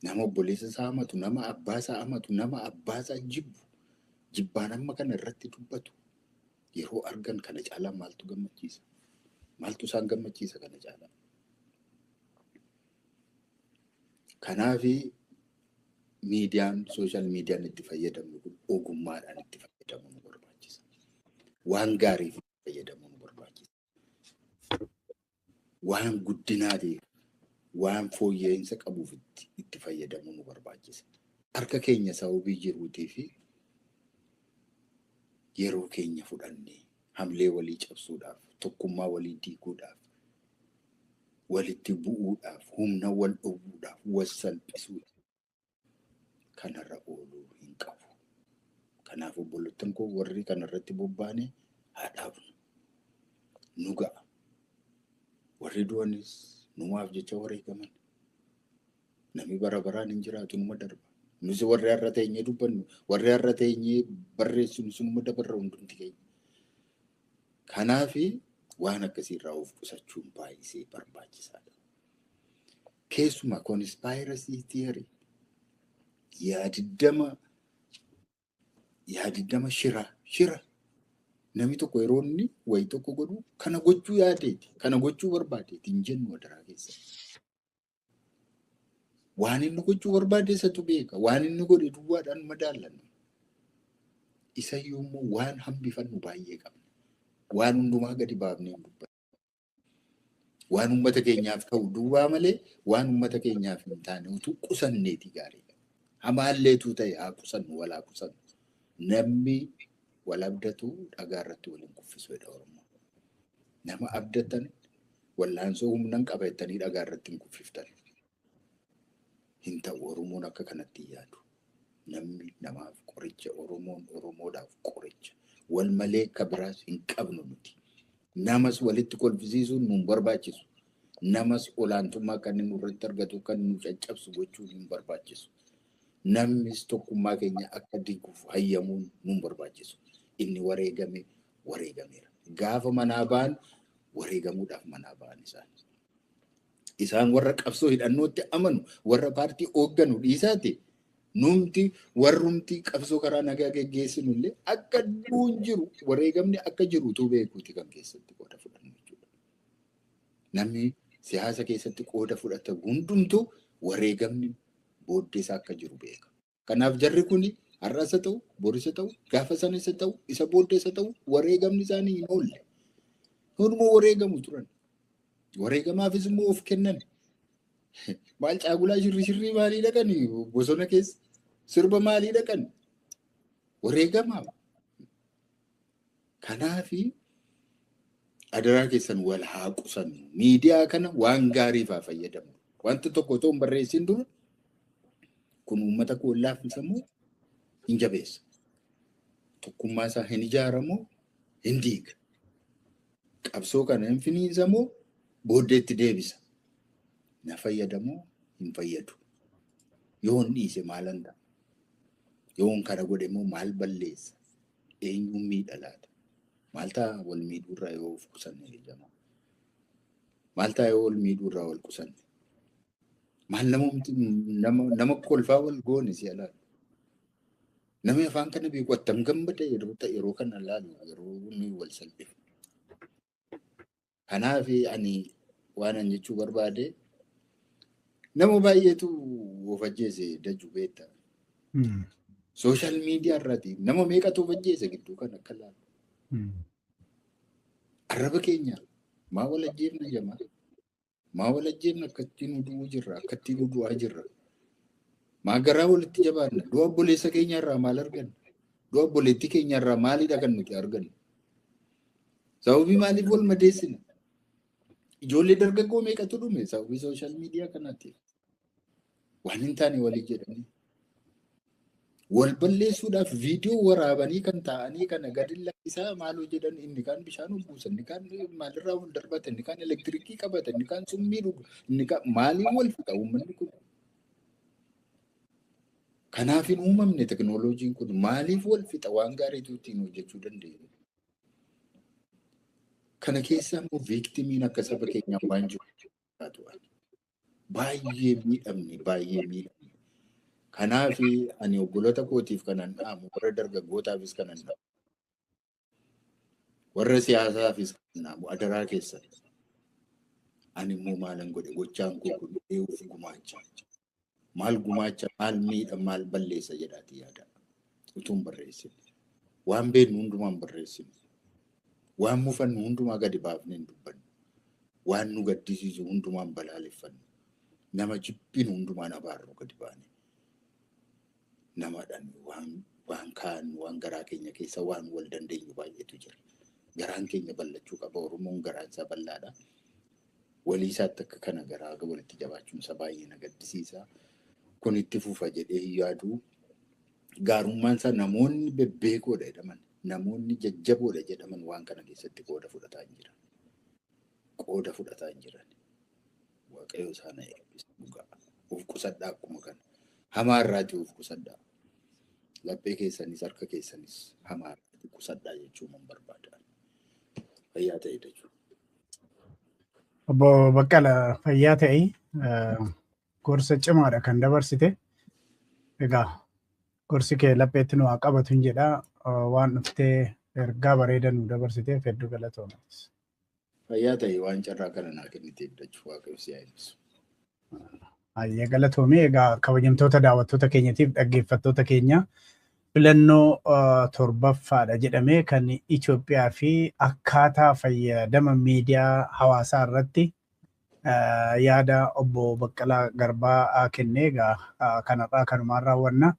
Nama obboleessa isaa hamatu, nama abbaa isaa hamatu, nama abbaa isaa jibbu, jibbaan amma kana irratti dubbatu yeroo argan kana caalaa maaltu gammachiisa? Maaltu isaan gammachiisa kana caalaa? Kanaafi miidiyaan, sooshaal miidiyaan itti fayyadamnu kun ogummaadhaan itti fayyadamuu nu barbaachisa. Waan gaariif fayyadamuu nu barbaachisa. Waan guddinaatiif, waan fooyya'insa qabuuf itti fayyadamuu nu barbaachisa. Harka keenya sababii jiruutii fi yeroo keenya fudhannee hamlee walii cabsuudhaaf, tokkummaa walii diiguudhaaf, walitti bu'uudhaaf, humna wal dhowwuudhaaf, wal salphisuudhaaf kanarra ooluu hin qabu. Kanaaf obbolottan koo warri kanarratti bobbaane haa dhaabnu. Nu ga'a. Warri du'anis numaaf jecha wareegaman. Namni bara baraan hin jiraatu numa darba. Nus warri har'a teenyee dubbannu, warri har'a teenyee barreessinu sunuma dabarra hundumti keenya. Kanaafi waan akkasiirraa of qusachuun baay'ee barbaachisaadha. Keessumaa conspiracy theory yaadiddama shira namni tokko yeroo inni wayii tokko godhu kana gochuu yaadeeti, kana gochuu barbaadeeti hin jennu adaraa keessa. Waan inni gochuu barbaade isatu beeka. Waan inni godhe duwwaadhaan madaalannu. Isayyuu immoo waan hambifannu baay'ee qabna. Waan hundumaa gadi baafnee hin dubbannu. Waan uummata keenyaaf ta'u duwwaa malee waan uummata keenyaaf hin taane utuu qusanneeti gaariidha. Hamaalleetu ta'e haa qusannu, walaa qusannu. Namni wal abdatu dhagaa irratti waliin kuffisuudha Oromoo. Nama abdatan wallaansoo humnan qabatanii dhagaa irratti hin kuffiftan. Hin ta'u Oromoon akka kanatti yaadu. Namni namaaf qoricha, Oromoon Oromoodhaaf qoricha. Wal malee kabiraas hin qabnu nuti. Namas walitti kolfisiisuun nun barbaachisu. Namas olaantummaa kan inni irratti argatu kan nu caccabsu gochuun hin barbaachisu. Namnis tokkummaa keenya akka diiguuf hayyamuun nun barbaachisu. Inni wareegameera. Gaafa manaa ba'an wareegamuudhaaf manaa ba'an isaanii. Isaan warra qabsoo hidhannootti amanu, warra paartii hoogganu dhiisaati. Numti warrumti qabsoo karaa nagaa geggeessinu illee akka duun jiru, wareegamni akka jirutu beekuuti kan keessatti qooda fudhannu jechuudha. Namni siyaasa keessatti qooda fudhata hundumtu wareegamni booddeessa akka jiru beeka. Kanaaf jarri kuni har'asa ta'u, borisa ta'u, gaafa sanisa ta'u, isa booddeessa ta'u, wareegamni isaanii hin oolle. Hundumaa wareegamu turan. Wareegamaafis immoo of kennan. Maal caagulaa shirri maalii dhaqan bosona keessa? Sirba maalii dhaqan? Wareegamaaf. Kanaafi adaraa keessan wal haa qusannu. Miidiyaa kana waan gaariif haa fayyadamnu. Wanta tokko otoo hin barreessin dura kun uummata koo laaffisa moo hin jabeessa? Tokkummaa isaa hin ijaaramoo hin diiga? Qabsoo kana hin finiinsa moo booddeetti deebisa? Na fayyadamoo hin fayyadu? Yoon dhiise maalan ta'a? Yoon kana godhe moo maal balleessa? Eenyuun miidha laata? Maal ta'a wal miidhuurraa yoo of qusanne jedhama? Maal ta'a yoo wal miidhuurraa wal qusanne? Maal nama kolfaa wal goone si alaala? Namni afaan kana beeku attam gammada yeroo kana laalu yeroo inni wal salphifu. Kanaaf ani waan an jechuu barbaade nama baay'eetu of ajjeese dajuu beekta. Sooshaal miidiyaa irratti nama meeqatu of ajjeese gidduu kan akka laalu. Arraba keenya maa wal ajjeefna jamaa? Maa wal ajjeefna akkattiin uduu jirra, akkattiin udu'aa jirra. Maa garaa walitti jabaanna? Du'a obboleessa keenya irraa maal arganna? Du'a obboleettii keenya irraa maalidha kan nuti argannu? Sababii maaliif wal madeessina? Ijoollee dargaggoo meeqatu dhume sababii sooshaal miidiyaa kanaatti. Waan hin taane walii jedhanii. Wal balleessuudhaaf viidiyoo waraabanii kan taa'anii kana gadi lakkisaa maaloo jedhan inni kaan bishaan buusan inni kaan maalirraa wal darbatan inni kaan elektirikii qabatan inni kaan summii dhugu inni kaan maaliin wal fixa uummanni kun. Kanaaf hin uumamne teknooloojiin kun maaliif wal fixa waan gaariitu ittiin hojjechuu dandeenya. Kana keessaa immoo viiktimiin akka saba keenyaa waan jiru baay'ee miidhamne. Kanaaf ani obboloota kootiif kanan dhaamu warra dargaggootaafis kanan dhaamu warra siyaasaafis kanan dhaamu adaraa keessatti ani immoo maalan godhe gochaan koo kun eeguuf gumaacha maal gumaacha maal miidha maal balleessa jedhaati yaada utuun barreessine waan beeknu hundumaan barreessine waan mufannu hundumaa gadi baafnee hin dubbannu waan nu gaddisiisu hundumaan balaaleffannu nama jibbinu hundumaan abaarru gadi baane. Namadhaan waan kaan waan garaa keenya keessa waan wal dandeenyu baay'eetu jira. Garaan keenya bal'achuu qaba. Oromoon garaan isaa bal'aadha. Walii isaatti akka kana garaa walitti jabaachuun isaa baay'ee na gaddisiisa. Kun itti fufa jedhee yaadu gaarummaan isaa namoonni bebbeekoodha jedhaman namoonni jajjaboodha jedhaman waan kana keessatti qooda fudhataa hin jiran. Qooda fudhataa hin jiran. Waaqayyo isaan eebbisu dhugaa. Of qusadhaa akkuma kana. Hamaa irraati of qusadhaa. Laphee keessanis harka keessanis hamaa irraati qusadhaa jechuun man barbaada. Fayyaa ta'e jechuudha. Obbo Baqqalaa fayyaa ta'e gorsa cimaadha kan dabarsite. Egaa gorsi kee lapheetti nu haa qabatu hin jedhaa waan dhuftee ergaa bareeda nu dabarsiteef hedduu galatoomaa. Fayyaa ta'e waan carraa kana naa kenniteef jechuudha Waaqayyo si haa eebbisu. Ayya galatoomii egaa kabajamtoota daawwattoota keenyatiif dhaggeeffattoota keenya filannoo torbaffaadha jedhamee kan Itoophiyaa fi akkaataa fayyadama miidiyaa hawaasaa irratti yaada obbo Baqqalaa Garbaa kennee egaa kanarraa kanumaan raawwanna.